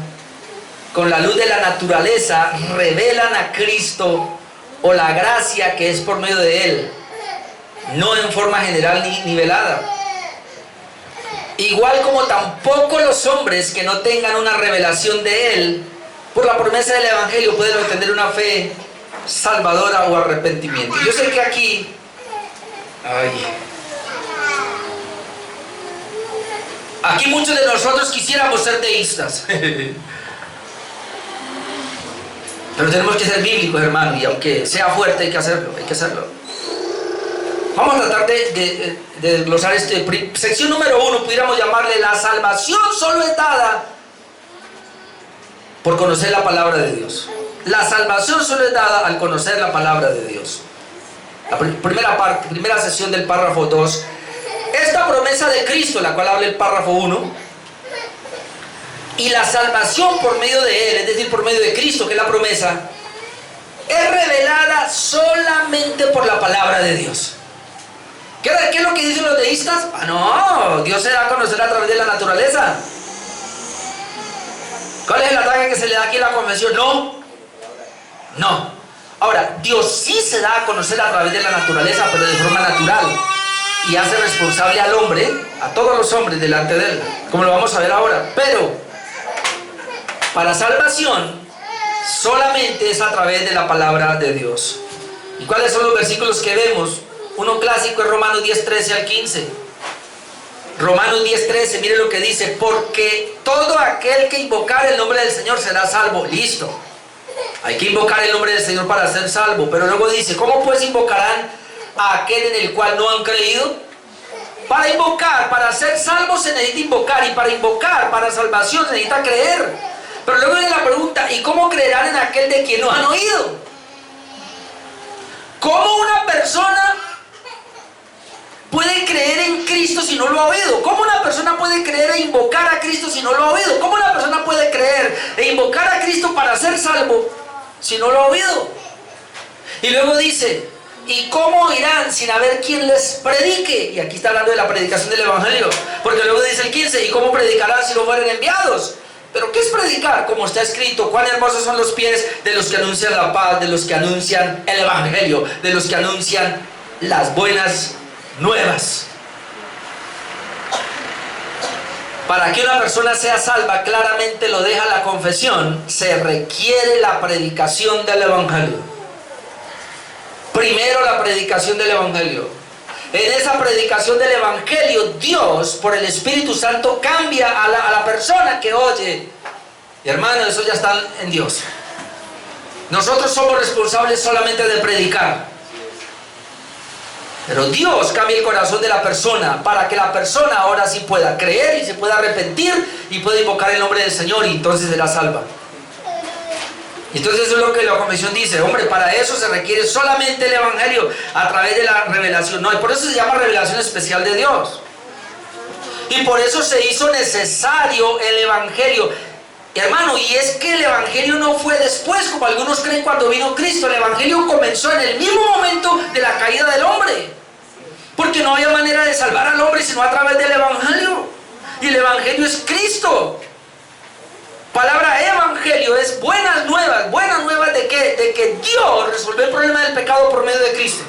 con la luz de la naturaleza revelan a Cristo o la gracia que es por medio de Él, no en forma general ni nivelada. Igual como tampoco los hombres que no tengan una revelación de Él por la promesa del Evangelio pueden obtener una fe salvadora o arrepentimiento. Yo sé que aquí aquí muchos de nosotros quisiéramos ser deístas. Pero tenemos que ser bíblicos, hermano, y aunque sea fuerte hay que hacerlo, Vamos a tratar de desglosar sección número 1, pudiéramos llamarle: la salvación solo es dada por conocer la palabra de Dios. La salvación solo es dada al conocer la palabra de Dios. La primera sección del párrafo 2. Esta promesa de Cristo, la cual habla el párrafo 1, y la salvación por medio de Él, es decir, por medio de Cristo, que es la promesa, es revelada solamente por la palabra de Dios. ¿Qué es lo que dicen los deístas? No, Dios se da a conocer a través de la naturaleza. ¿Cuál es el ataque que se le da aquí en la confesión? No. Ahora, Dios sí se da a conocer a través de la naturaleza, pero de forma natural, y hace responsable al hombre, a todos los hombres delante de Él, como lo vamos a ver ahora. Pero para salvación solamente es a través de la palabra de Dios. ¿Y cuáles son los versículos que vemos? Uno clásico es Romanos 10:13 al 15. Romanos 10:13, mire lo que dice: porque todo aquel que invocar el nombre del Señor será salvo. Listo, hay que invocar el nombre del Señor para ser salvo. Pero luego dice: ¿cómo pues invocarán a aquel en el cual no han creído? Para invocar, para ser salvo se necesita invocar, y para invocar, para salvación se necesita creer. Pero luego viene la pregunta: ¿y cómo creerán en aquel de quien no han oído? ¿Cómo una persona puede creer en Cristo si no lo ha oído? ¿Cómo una persona puede creer e invocar a Cristo si no lo ha oído? ¿Cómo una persona puede creer e invocar a Cristo para ser salvo si no lo ha oído? Y luego dice: ¿y cómo oirán sin haber quien les predique? Y aquí está hablando de la predicación del Evangelio, porque luego dice el 15: ¿y cómo predicarán si no fueren enviados? ¿Pero qué es predicar? Como está escrito: cuán hermosos son los pies de los que anuncian la paz, de los que anuncian el Evangelio, de los que anuncian las buenas nuevas. Para que una persona sea salva, claramente lo deja la confesión, se requiere la predicación del Evangelio. Primero, la predicación del Evangelio. En esa predicación del Evangelio, Dios, por el Espíritu Santo, cambia a la persona que oye. Y hermano, eso ya está en Dios. Nosotros somos responsables solamente de predicar. Pero Dios cambia el corazón de la persona para que la persona ahora sí pueda creer y se pueda arrepentir y pueda invocar el nombre del Señor, y entonces será salva. Entonces eso es lo que la confesión dice: hombre, para eso se requiere solamente el Evangelio a través de la revelación. No, y por eso se llama revelación especial de Dios. Y por eso se hizo necesario el Evangelio. Hermano, y es que el Evangelio no fue después, como algunos creen, cuando vino Cristo. El Evangelio comenzó en el mismo momento de la caída del hombre, porque no había manera de salvar al hombre sino a través del Evangelio. Y el Evangelio es Cristo. Palabra Evangelio es buenas nuevas. ¿Buenas nuevas de qué? De que Dios resolvió el problema del pecado por medio de Cristo.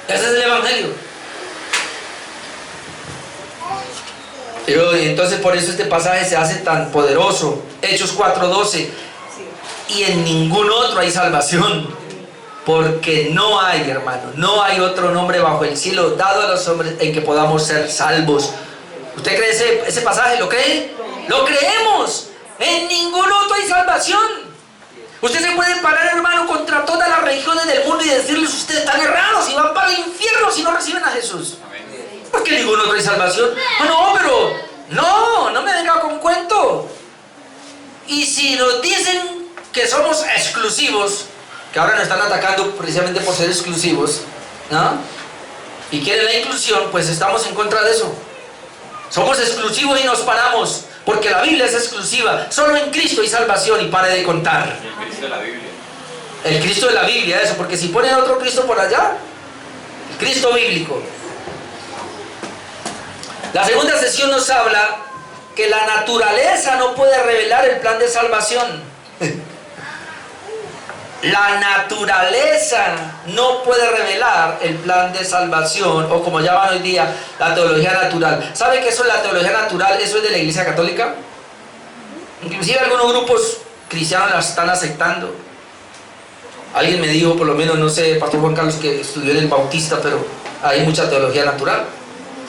Ese es el Evangelio. Pero entonces por eso este pasaje se hace tan poderoso. Hechos 4:12: y en ningún otro hay salvación, porque no hay, hermano, no hay otro nombre bajo el cielo dado a los hombres en que podamos ser salvos. ¿Usted cree ese pasaje? ¿Lo cree? ¡Lo creemos! En ningún otro hay salvación. Usted se puede parar, hermano, contra todas las religiones del mundo y decirles: ustedes están errados y van para el infierno si no reciben a Jesús. Porque en ningún otro hay salvación. No, pero no me venga con cuento. Y si nos dicen que somos exclusivos, que ahora nos están atacando precisamente por ser exclusivos, ¿no? Y quieren la inclusión, pues estamos en contra de eso. Somos exclusivos y nos paramos, porque la Biblia es exclusiva. Solo en Cristo hay salvación, y pare de contar. El Cristo de la Biblia. El Cristo de la Biblia, eso, porque si ponen otro Cristo por allá, el Cristo bíblico. La segunda sesión nos habla que la naturaleza no puede revelar el plan de salvación. La naturaleza no puede revelar el plan de salvación, o como llaman hoy día, la teología natural. ¿Sabe qué eso es la teología natural? Eso es de la Iglesia Católica. Inclusive algunos grupos cristianos la están aceptando. Alguien me dijo, por lo menos, no sé, Pastor Juan Carlos, que estudió en el Bautista, pero hay mucha teología natural.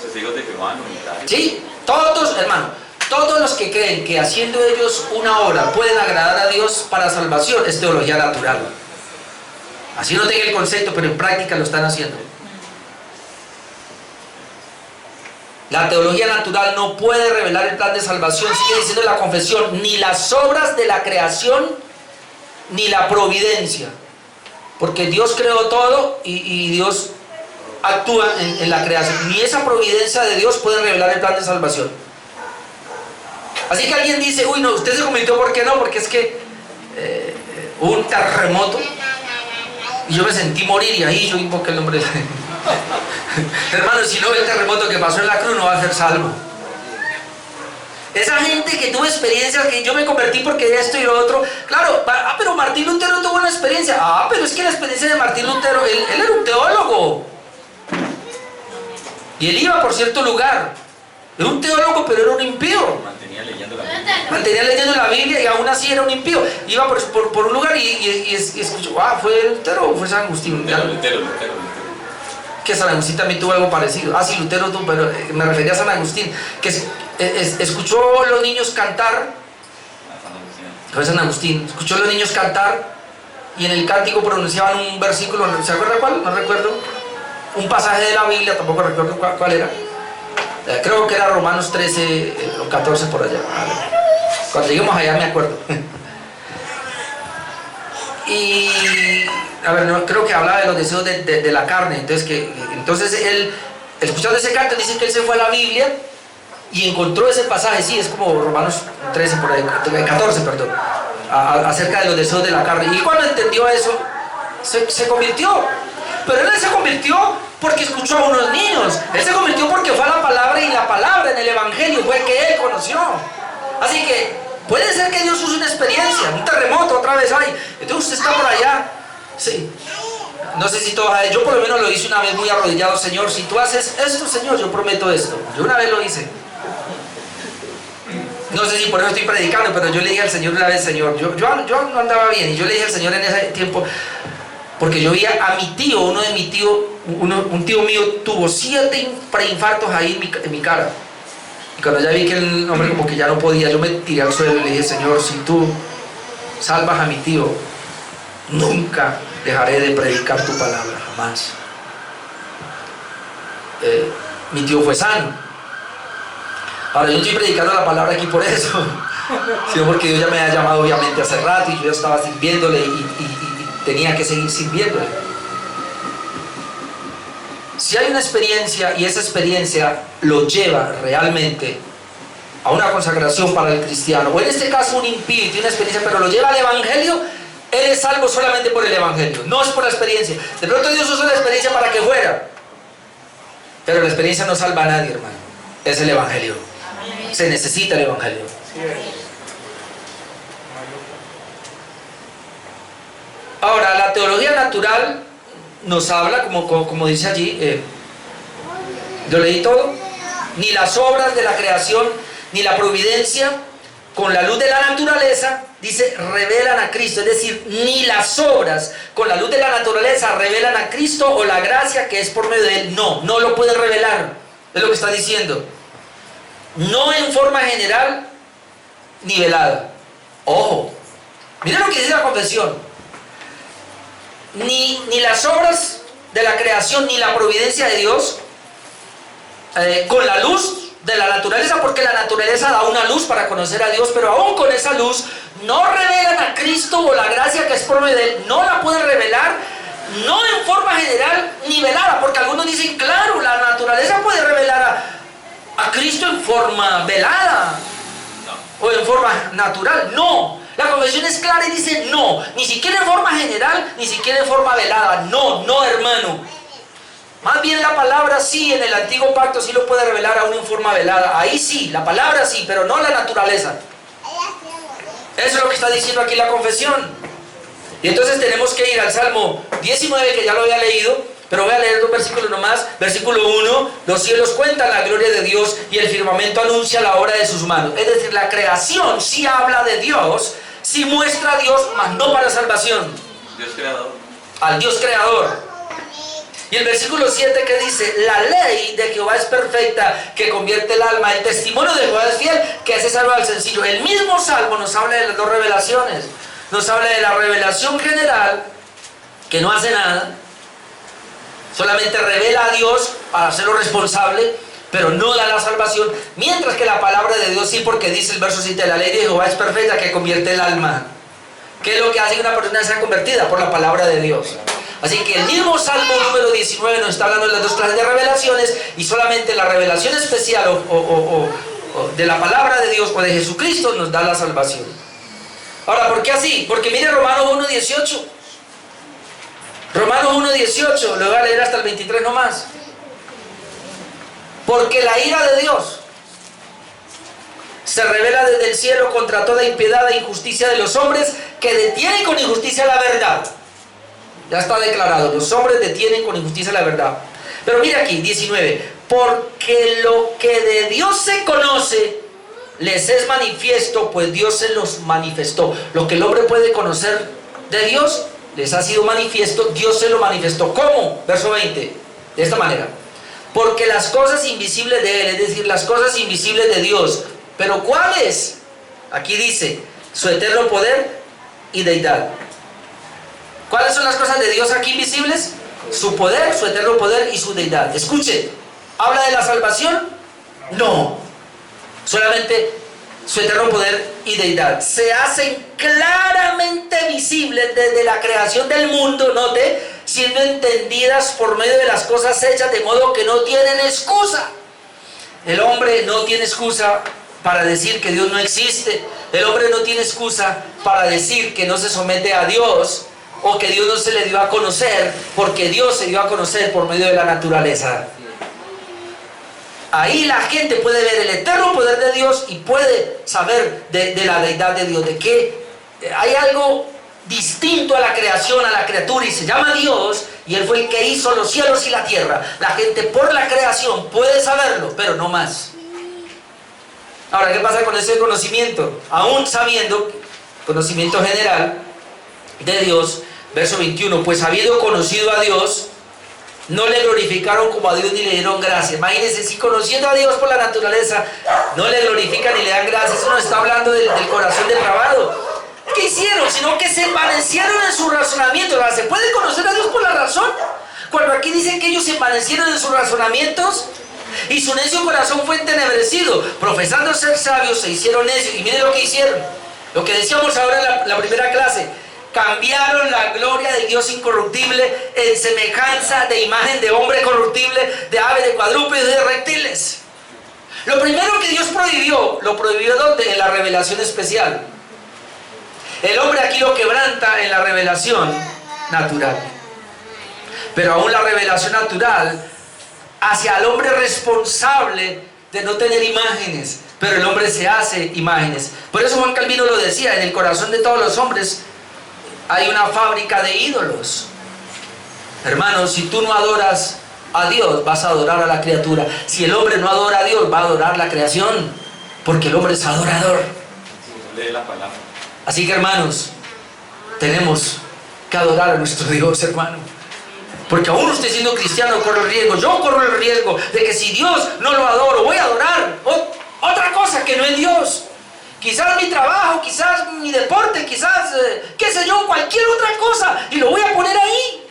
Testigos de Jehová, no. Sí, todos, hermano, todos los que creen que haciendo ellos una obra pueden agradar a Dios para salvación, es teología natural. Así no tenga el concepto, pero en práctica lo están haciendo. La teología natural no puede revelar el plan de salvación, sigue diciendo la confesión, ni las obras de la creación, ni la providencia. Porque Dios creó todo y Dios actúa en la creación. Ni esa providencia de Dios puede revelar el plan de salvación. Así que alguien dice, uy, no, usted se convirtió, ¿por qué no? Porque es que hubo un terremoto y yo me sentí morir y ahí yo invoqué el nombre de hermano, si no ve el terremoto que pasó en la cruz, no va a ser salvo. Esa gente que tuvo experiencias, que yo me convertí porque esto y lo otro. Claro, pero Martín Lutero tuvo una experiencia. Pero es que la experiencia de Martín Lutero, él era un teólogo. Y él iba por cierto lugar. Era un teólogo, pero era un impío. Mantenía leyendo la Biblia. Mantenía leyendo la Biblia y aún así era un impío. Iba por un lugar y escuchó, ¿fue Lutero o fue San Agustín? Lutero. Que San Agustín también tuvo algo parecido. Sí, Lutero tuvo, pero me refería a San Agustín, que escuchó a los niños cantar. Fue San Agustín. Escuchó a los niños cantar y en el cántico pronunciaban un versículo, ¿se acuerda cuál? No recuerdo. Un pasaje de la Biblia, tampoco recuerdo cuál era. Creo que era Romanos 13 o 14 por allá. Cuando lleguemos allá me acuerdo. Y a ver, no, creo que hablaba de los deseos de la carne. Entonces él, escuchando ese canto, dice que él se fue a la Biblia y encontró ese pasaje, sí, es como Romanos 13 por ahí, 14, perdón, acerca de los deseos de la carne. Y cuando entendió eso, se convirtió. Pero él se convirtió porque escuchó a unos niños. Él se convirtió porque fue a la palabra, y la palabra en el Evangelio fue que él conoció. Así que puede ser que Dios use una experiencia, un terremoto otra vez hay. Entonces usted está por allá. Sí. No sé si todos, yo por lo menos lo hice una vez muy arrodillado. Señor, si tú haces esto, Señor, yo prometo esto. Yo una vez lo hice. No sé si por eso estoy predicando, pero yo le dije al Señor una vez, Señor, yo no andaba bien. Y yo le dije al Señor en ese tiempo, porque yo vi a mi tío, un tío mío tuvo 7 preinfartos ahí en mi cara. Y cuando ya vi que el hombre como que ya no podía, yo me tiré al suelo y le dije, Señor, si tú salvas a mi tío, nunca dejaré de predicar tu palabra, jamás. Mi tío fue sano. Ahora yo no estoy predicando la palabra aquí por eso, sino porque Dios ya me había llamado obviamente hace rato y yo ya estaba sirviéndole y tenía que seguir sirviéndole. Si hay una experiencia y esa experiencia lo lleva realmente a una consagración para el cristiano, o en este caso un impío tiene una experiencia pero lo lleva al Evangelio, él es salvo solamente por el Evangelio, no es por la experiencia. De pronto Dios usó la experiencia para que fuera, pero la experiencia no salva a nadie, hermano. Es el Evangelio. Se necesita el Evangelio. Ahora, la teología natural nos habla, como dice allí, yo leí todo, ni las obras de la creación, ni la providencia, con la luz de la naturaleza, dice, revelan a Cristo. Es decir, ni las obras con la luz de la naturaleza revelan a Cristo o la gracia que es por medio de Él. No lo pueden revelar. Es lo que está diciendo. No en forma general ni velada. Ojo, miren lo que dice la confesión. Ni las obras de la creación ni la providencia de Dios con la luz de la naturaleza, porque la naturaleza da una luz para conocer a Dios, pero aún con esa luz no revelan a Cristo o la gracia que es por medio de Él. No la pueden revelar, no en forma general ni velada, porque algunos dicen, claro, la naturaleza puede revelar a Cristo en forma velada o en forma natural. No, la confesión es clara y dice no, ni siquiera en forma general, ni siquiera en forma velada. No, hermano. Más bien la palabra sí, en el antiguo pacto sí lo puede revelar aún en forma velada. Ahí sí, la palabra sí, pero no la naturaleza. Eso es lo que está diciendo aquí la confesión. Y entonces tenemos que ir al Salmo 19, que ya lo había leído, pero voy a leer 2 versículos nomás. Versículo 1, los cielos cuentan la gloria de Dios y el firmamento anuncia la obra de sus manos. Es decir, la creación sí habla de Dios, sí muestra a Dios, mas no para salvación. Dios creador. Al Dios creador. Y el versículo 7 que dice, la ley de Jehová es perfecta, que convierte el alma. El testimonio de Jehová es fiel, que hace salvo al sencillo. El mismo Salmo nos habla de las dos revelaciones. Nos habla de la revelación general, que no hace nada, solamente revela a Dios para hacerlo responsable, pero no da la salvación. Mientras que la palabra de Dios sí, porque dice el verso 7, la ley de Jehová es perfecta, que convierte el alma. ¿Qué es lo que hace que una persona sea convertida? Por la palabra de Dios. Así que el mismo Salmo número 19 nos está hablando de las dos clases de revelaciones, y solamente la revelación especial o de la palabra de Dios o de Jesucristo nos da la salvación. Ahora, ¿por qué así? Porque mire Romanos 1:18. Romanos 1:18, lo voy a leer hasta el 23 nomás. Porque la ira de Dios se revela desde el cielo contra toda impiedad e injusticia de los hombres que detienen con injusticia la verdad. Ya está declarado, los hombres detienen con injusticia la verdad. Pero mira aquí, 19. Porque lo que de Dios se conoce les es manifiesto, pues Dios se los manifestó. Lo que el hombre puede conocer de Dios les ha sido manifiesto, Dios se lo manifestó. ¿Cómo? Verso 20, de esta manera. Porque las cosas invisibles de Él, es decir, las cosas invisibles de Dios. ¿Pero cuáles? Aquí dice, su eterno poder y deidad. ¿Cuáles son las cosas de Dios aquí invisibles? Su poder, su eterno poder y su deidad. Escuche, ¿habla de la salvación? No. Solamente su eterno poder y deidad. Se hacen claramente visibles desde la creación del mundo, note, siendo entendidas por medio de las cosas hechas, de modo que no tienen excusa. El hombre no tiene excusa para decir que Dios no existe. El hombre no tiene excusa para decir que no se somete a Dios, o que Dios no se le dio a conocer, porque Dios se dio a conocer por medio de la naturaleza. Ahí la gente puede ver el eterno poder de Dios y puede saber de la deidad de Dios, de que hay algo distinto a la creación, a la criatura, y se llama Dios, y Él fue el que hizo los cielos y la tierra. La gente por la creación puede saberlo, pero no más. Ahora, ¿qué pasa con ese conocimiento? Aún sabiendo, conocimiento general de Dios, verso 21, pues habiendo conocido a Dios, no le glorificaron como a Dios ni le dieron gracia. Imagínense, si conociendo a Dios por la naturaleza, no le glorifican ni le dan gracia. Eso nos está hablando del corazón depravado. ¿Qué hicieron? Sino que se envanecieron en su razonamiento. ¿Se puede conocer a Dios por la razón? Cuando aquí dicen que ellos se envanecieron en sus razonamientos y su necio corazón fue entenebrecido, profesando ser sabios, se hicieron necios. Y miren lo que hicieron, lo que decíamos ahora en la primera clase: cambiaron la gloria de Dios incorruptible en semejanza de imagen de hombre corruptible, de aves, de cuadrúpedos y de reptiles. Lo primero que Dios prohibió, ¿lo prohibió dónde? En la revelación especial. El hombre aquí lo quebranta en la revelación natural. Pero aún la revelación natural hacia el hombre responsable de no tener imágenes, pero el hombre se hace imágenes. Por eso Juan Calvino lo decía: en el corazón de todos los hombres hay una fábrica de ídolos. Hermanos, si tú no adoras a Dios, vas a adorar a la criatura. Si el hombre no adora a Dios, va a adorar la creación, porque el hombre es adorador. Lee la palabra. Así que, hermanos, tenemos que adorar a nuestro Dios, hermano. Porque aún usted siendo cristiano corre el riesgo, yo corro el riesgo de que si Dios no lo adoro, voy a adorar otra cosa que no es Dios. Quizás mi trabajo, quizás mi deporte, quizás, qué sé yo, cualquier otra cosa, y lo voy a poner ahí.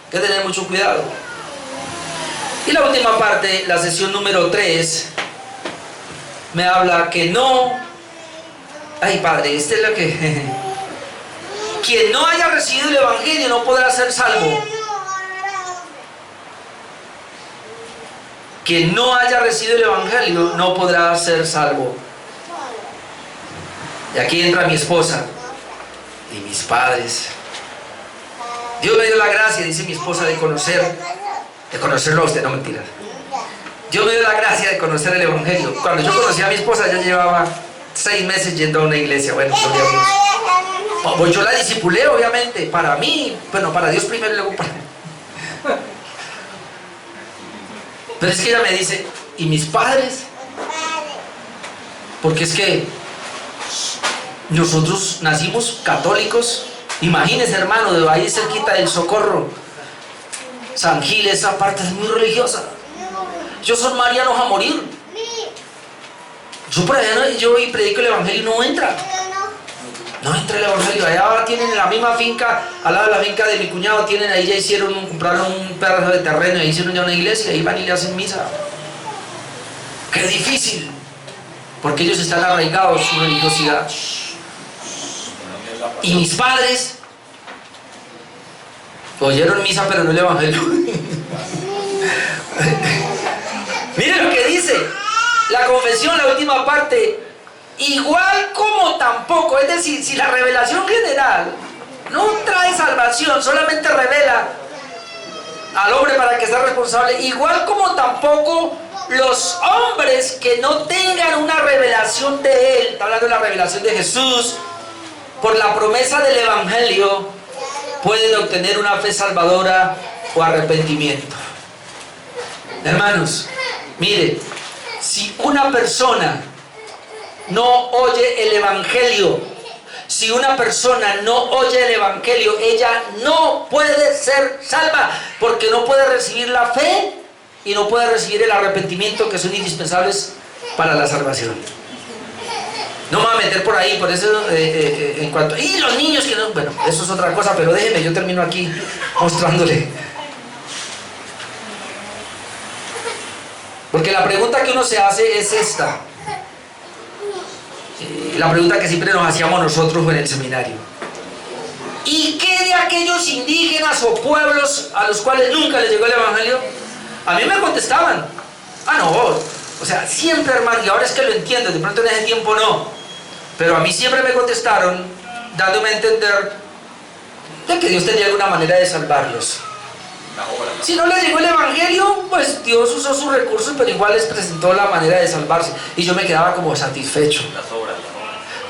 Hay que tener mucho cuidado. Y la última parte, la sesión número 3, me habla que no... Ay, Padre, esta es la que... Quien no haya recibido el Evangelio no podrá ser salvo. Quien no haya recibido el Evangelio no podrá ser salvo. Y aquí entra mi esposa y mis padres. Dios me dio la gracia, dice mi esposa, de conocerlo a usted, no mentira. Dios me dio la gracia de conocer el Evangelio. Cuando yo conocí a mi esposa, ya llevaba 6 meses yendo a una iglesia. Bueno, gloria a Dios. Pues yo la discipulé, obviamente, para mí, bueno, para Dios primero y luego para mí. Pero es que ella me dice, ¿y mis padres? Porque es que Nosotros nacimos católicos. Imagínense, hermano, de ahí cerquita del Socorro, San Gil, esa parte es muy religiosa. Ellos son marianos a morir. Yo por allá yo y predico el evangelio y no entra. No entra el evangelio. Allá tienen la misma finca, al lado de la finca de mi cuñado, tienen ahí, ya compraron un pedazo de terreno y ahí hicieron ya una iglesia, ahí van y le hacen misa. Qué difícil, porque ellos están arraigados su religiosidad. Y mis padres oyeron misa pero no el evangelio. Miren lo que dice la confesión, la última parte. Igual como tampoco, es decir, si la revelación general no trae salvación, solamente revela al hombre para que sea responsable, igual como tampoco los hombres que no tengan una revelación de Él, está hablando de la revelación de Jesús, por la promesa del evangelio, pueden obtener una fe salvadora o arrepentimiento. Hermanos, mire, si una persona no oye el evangelio, si una persona no oye el evangelio, ella no puede ser salva, porque no puede recibir la fe y no puede recibir el arrepentimiento, que son indispensables para la salvación. No me voy a meter por ahí, por eso en cuanto... Y los niños que no... Bueno, eso es otra cosa, pero déjeme, yo termino aquí mostrándole. Porque la pregunta que uno se hace es esta. La pregunta que siempre nos hacíamos nosotros en el seminario. ¿Y qué de aquellos indígenas o pueblos a los cuales nunca les llegó el evangelio? A mí me contestaban. No, o sea, siempre, hermano, y ahora es que lo entiendo, de pronto en ese tiempo no. Pero a mí siempre me contestaron, dándome a entender de que Dios tenía alguna manera de salvarlos. Si no les llegó el evangelio, pues Dios usó sus recursos, pero igual les presentó la manera de salvarse. Y yo me quedaba como satisfecho.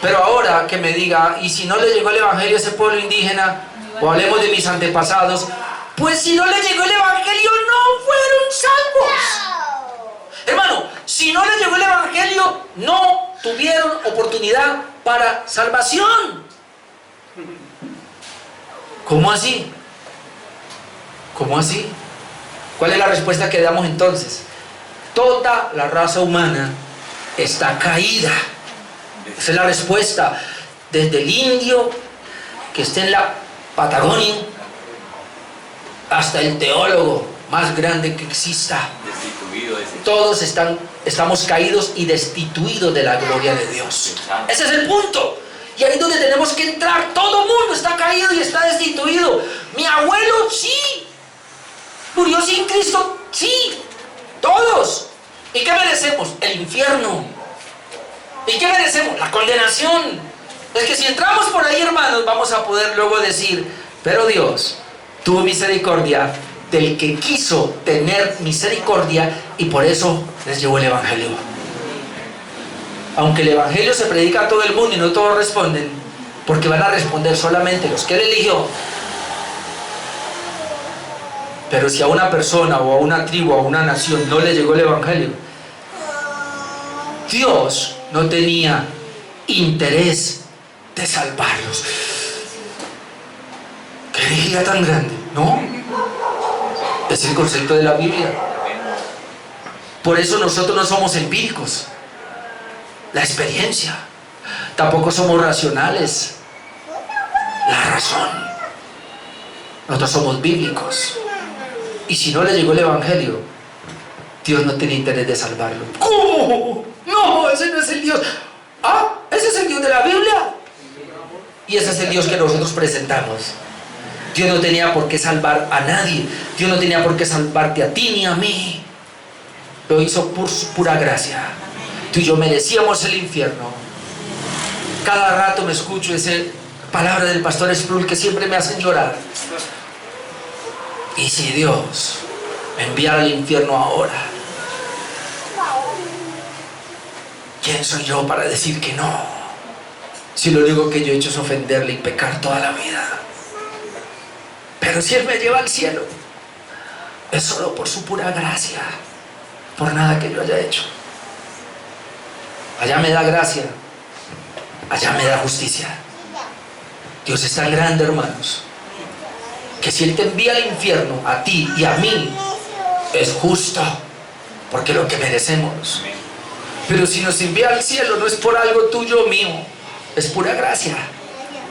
Pero ahora que me diga, y si no le llegó el evangelio a ese pueblo indígena, o hablemos de mis antepasados, pues si no le llegó el evangelio, no fueron salvos. Hermano, si no les llegó el evangelio, no tuvieron oportunidad para salvación. ¿Cómo así? ¿Cómo así? ¿Cuál es la respuesta que damos entonces? Toda la raza humana está caída. Esa es la respuesta. Desde el indio que está en la Patagonia hasta el teólogo más grande que exista. Todos estamos caídos y destituidos de la gloria de Dios. Ese es el punto. Y ahí es donde tenemos que entrar. Todo el mundo está caído y está destituido. Mi abuelo sí. Murió sin Cristo, sí. Todos. ¿Y qué merecemos? El infierno. ¿Y qué merecemos? La condenación. Es que si entramos por ahí, hermanos, vamos a poder luego decir, pero Dios tuvo misericordia del que quiso tener misericordia y por eso les llevó el evangelio. Aunque el evangelio se predica a todo el mundo y no todos responden, porque van a responder solamente los que él eligió. Pero si a una persona o a una tribu o a una nación no le llegó el evangelio, Dios no tenía interés de salvarlos. ¿Qué herejía tan grande? ¿No? Es el concepto de la Biblia. Por eso nosotros no somos empíricos. La experiencia. Tampoco somos racionales. La razón. Nosotros somos bíblicos. Y si no le llegó el evangelio, Dios no tiene interés de salvarlo. ¿Cómo? No, ese no es el Dios. Ese es el Dios de la Biblia. Y ese es el Dios que nosotros presentamos. Dios no tenía por qué salvar a nadie. Dios no tenía por qué salvarte a ti ni a mí. Lo hizo por su pura gracia. Tú y yo merecíamos el infierno. Cada rato me escucho esa palabra del pastor Sproul que siempre me hacen llorar. Y si Dios me enviara al infierno ahora, ¿quién soy yo para decir que no? Si lo único que yo he hecho es ofenderle y pecar toda la vida. Pero si Él me lleva al cielo, es solo por su pura gracia, por nada que yo haya hecho. Allá me da gracia allá me da justicia. Dios es tan grande, hermanos, que si Él te envía al infierno, a ti y a mí, es justo, porque es lo que merecemos. Pero si nos envía al cielo, no es por algo tuyo o mío, es pura gracia,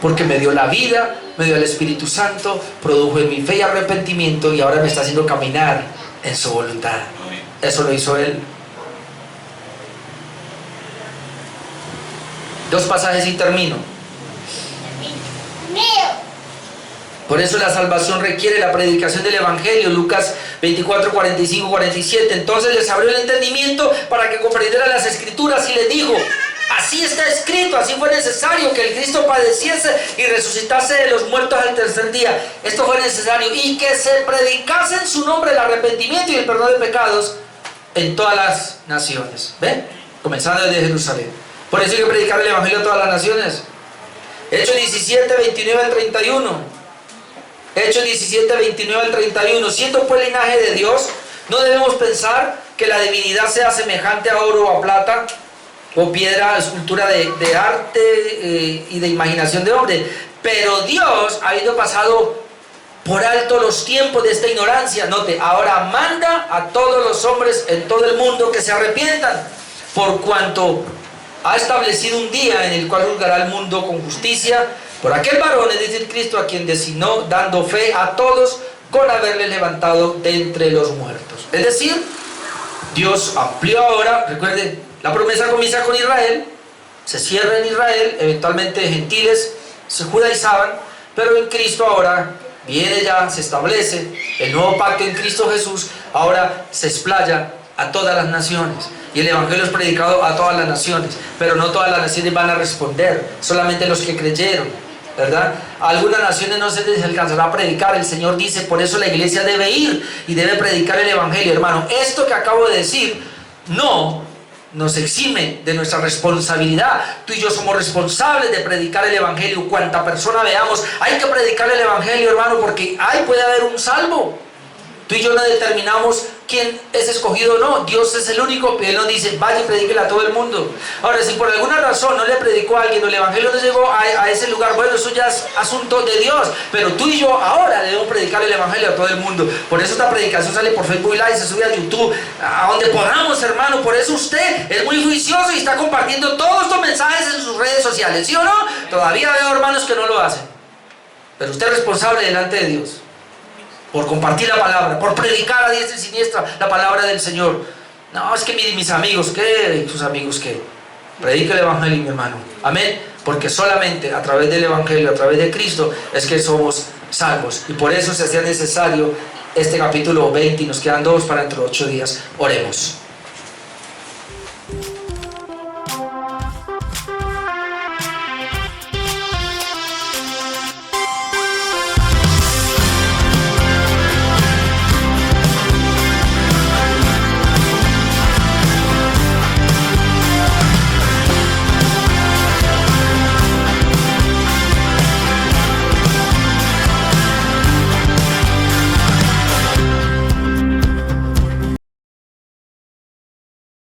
porque me dio la vida, me dio el Espíritu Santo, produjo en mi fe y arrepentimiento, y ahora me está haciendo caminar en su voluntad. Eso lo hizo Él. Dos pasajes y termino. Por eso la salvación requiere la predicación del Evangelio. Lucas 24, 45, 47. Entonces les abrió el entendimiento para que comprendieran las Escrituras y les dijo: así está escrito, así fue necesario que el Cristo padeciese y resucitase de los muertos al tercer día. Esto fue necesario, y que se predicase en su nombre el arrepentimiento y el perdón de pecados en todas las naciones. ¿Ven? Comenzando desde Jerusalén. Por eso hay que predicar el Evangelio a todas las naciones. Hechos 17, 29 al 31. Hechos 17, 29 al 31. Siendo pues linaje de Dios, no debemos pensar que la divinidad sea semejante a oro o a plata, o piedra, escultura de arte y de imaginación de hombre. Pero Dios, habiendo pasado por alto los tiempos de esta ignorancia, note, ahora manda a todos los hombres en todo el mundo que se arrepientan, por cuanto ha establecido un día en el cual juzgará al mundo con justicia por aquel varón, es decir, Cristo, a quien designó, dando fe a todos con haberle levantado de entre los muertos. Es decir, Dios amplió ahora, recuerden, la promesa comienza con Israel, se cierra en Israel, eventualmente gentiles se judaizaban, pero en Cristo ahora viene ya, se establece el nuevo pacto en Cristo Jesús, ahora se explaya a todas las naciones. Y el Evangelio es predicado a todas las naciones, pero no todas las naciones van a responder, solamente los que creyeron, ¿verdad? A algunas naciones no se les alcanzará a predicar. El Señor dice, por eso la iglesia debe ir y debe predicar el Evangelio. Hermano, esto que acabo de decir no nos exime de nuestra responsabilidad. Tú y yo somos responsables de predicar el Evangelio. Cuanta persona veamos, hay que predicar el Evangelio, hermano, porque ahí puede haber un salvo. Tú y yo no determinamos quién es escogido o no. Dios es el único, y Él nos dice, vaya y predíquele a todo el mundo. Ahora, si por alguna razón no le predicó a alguien o el Evangelio no llegó a ese lugar, bueno, eso ya es asunto de Dios. Pero tú y yo ahora debemos predicar el Evangelio a todo el mundo. Por eso esta predicación sale por Facebook Live, se sube a YouTube, a donde podamos, hermano. Por eso usted es muy juicioso y está compartiendo todos estos mensajes en sus redes sociales, ¿sí o no? Todavía veo hermanos que no lo hacen. Pero usted es responsable delante de Dios por compartir la palabra, por predicar a diestra y siniestra la palabra del Señor. No, es que mis amigos, ¿qué? ¿Sus amigos qué? Predica el Evangelio, mi hermano. Amén. Porque solamente a través del Evangelio, a través de Cristo, es que somos salvos. Y por eso se hacía necesario este capítulo 20, y nos quedan 2 para dentro de 8 días. Oremos.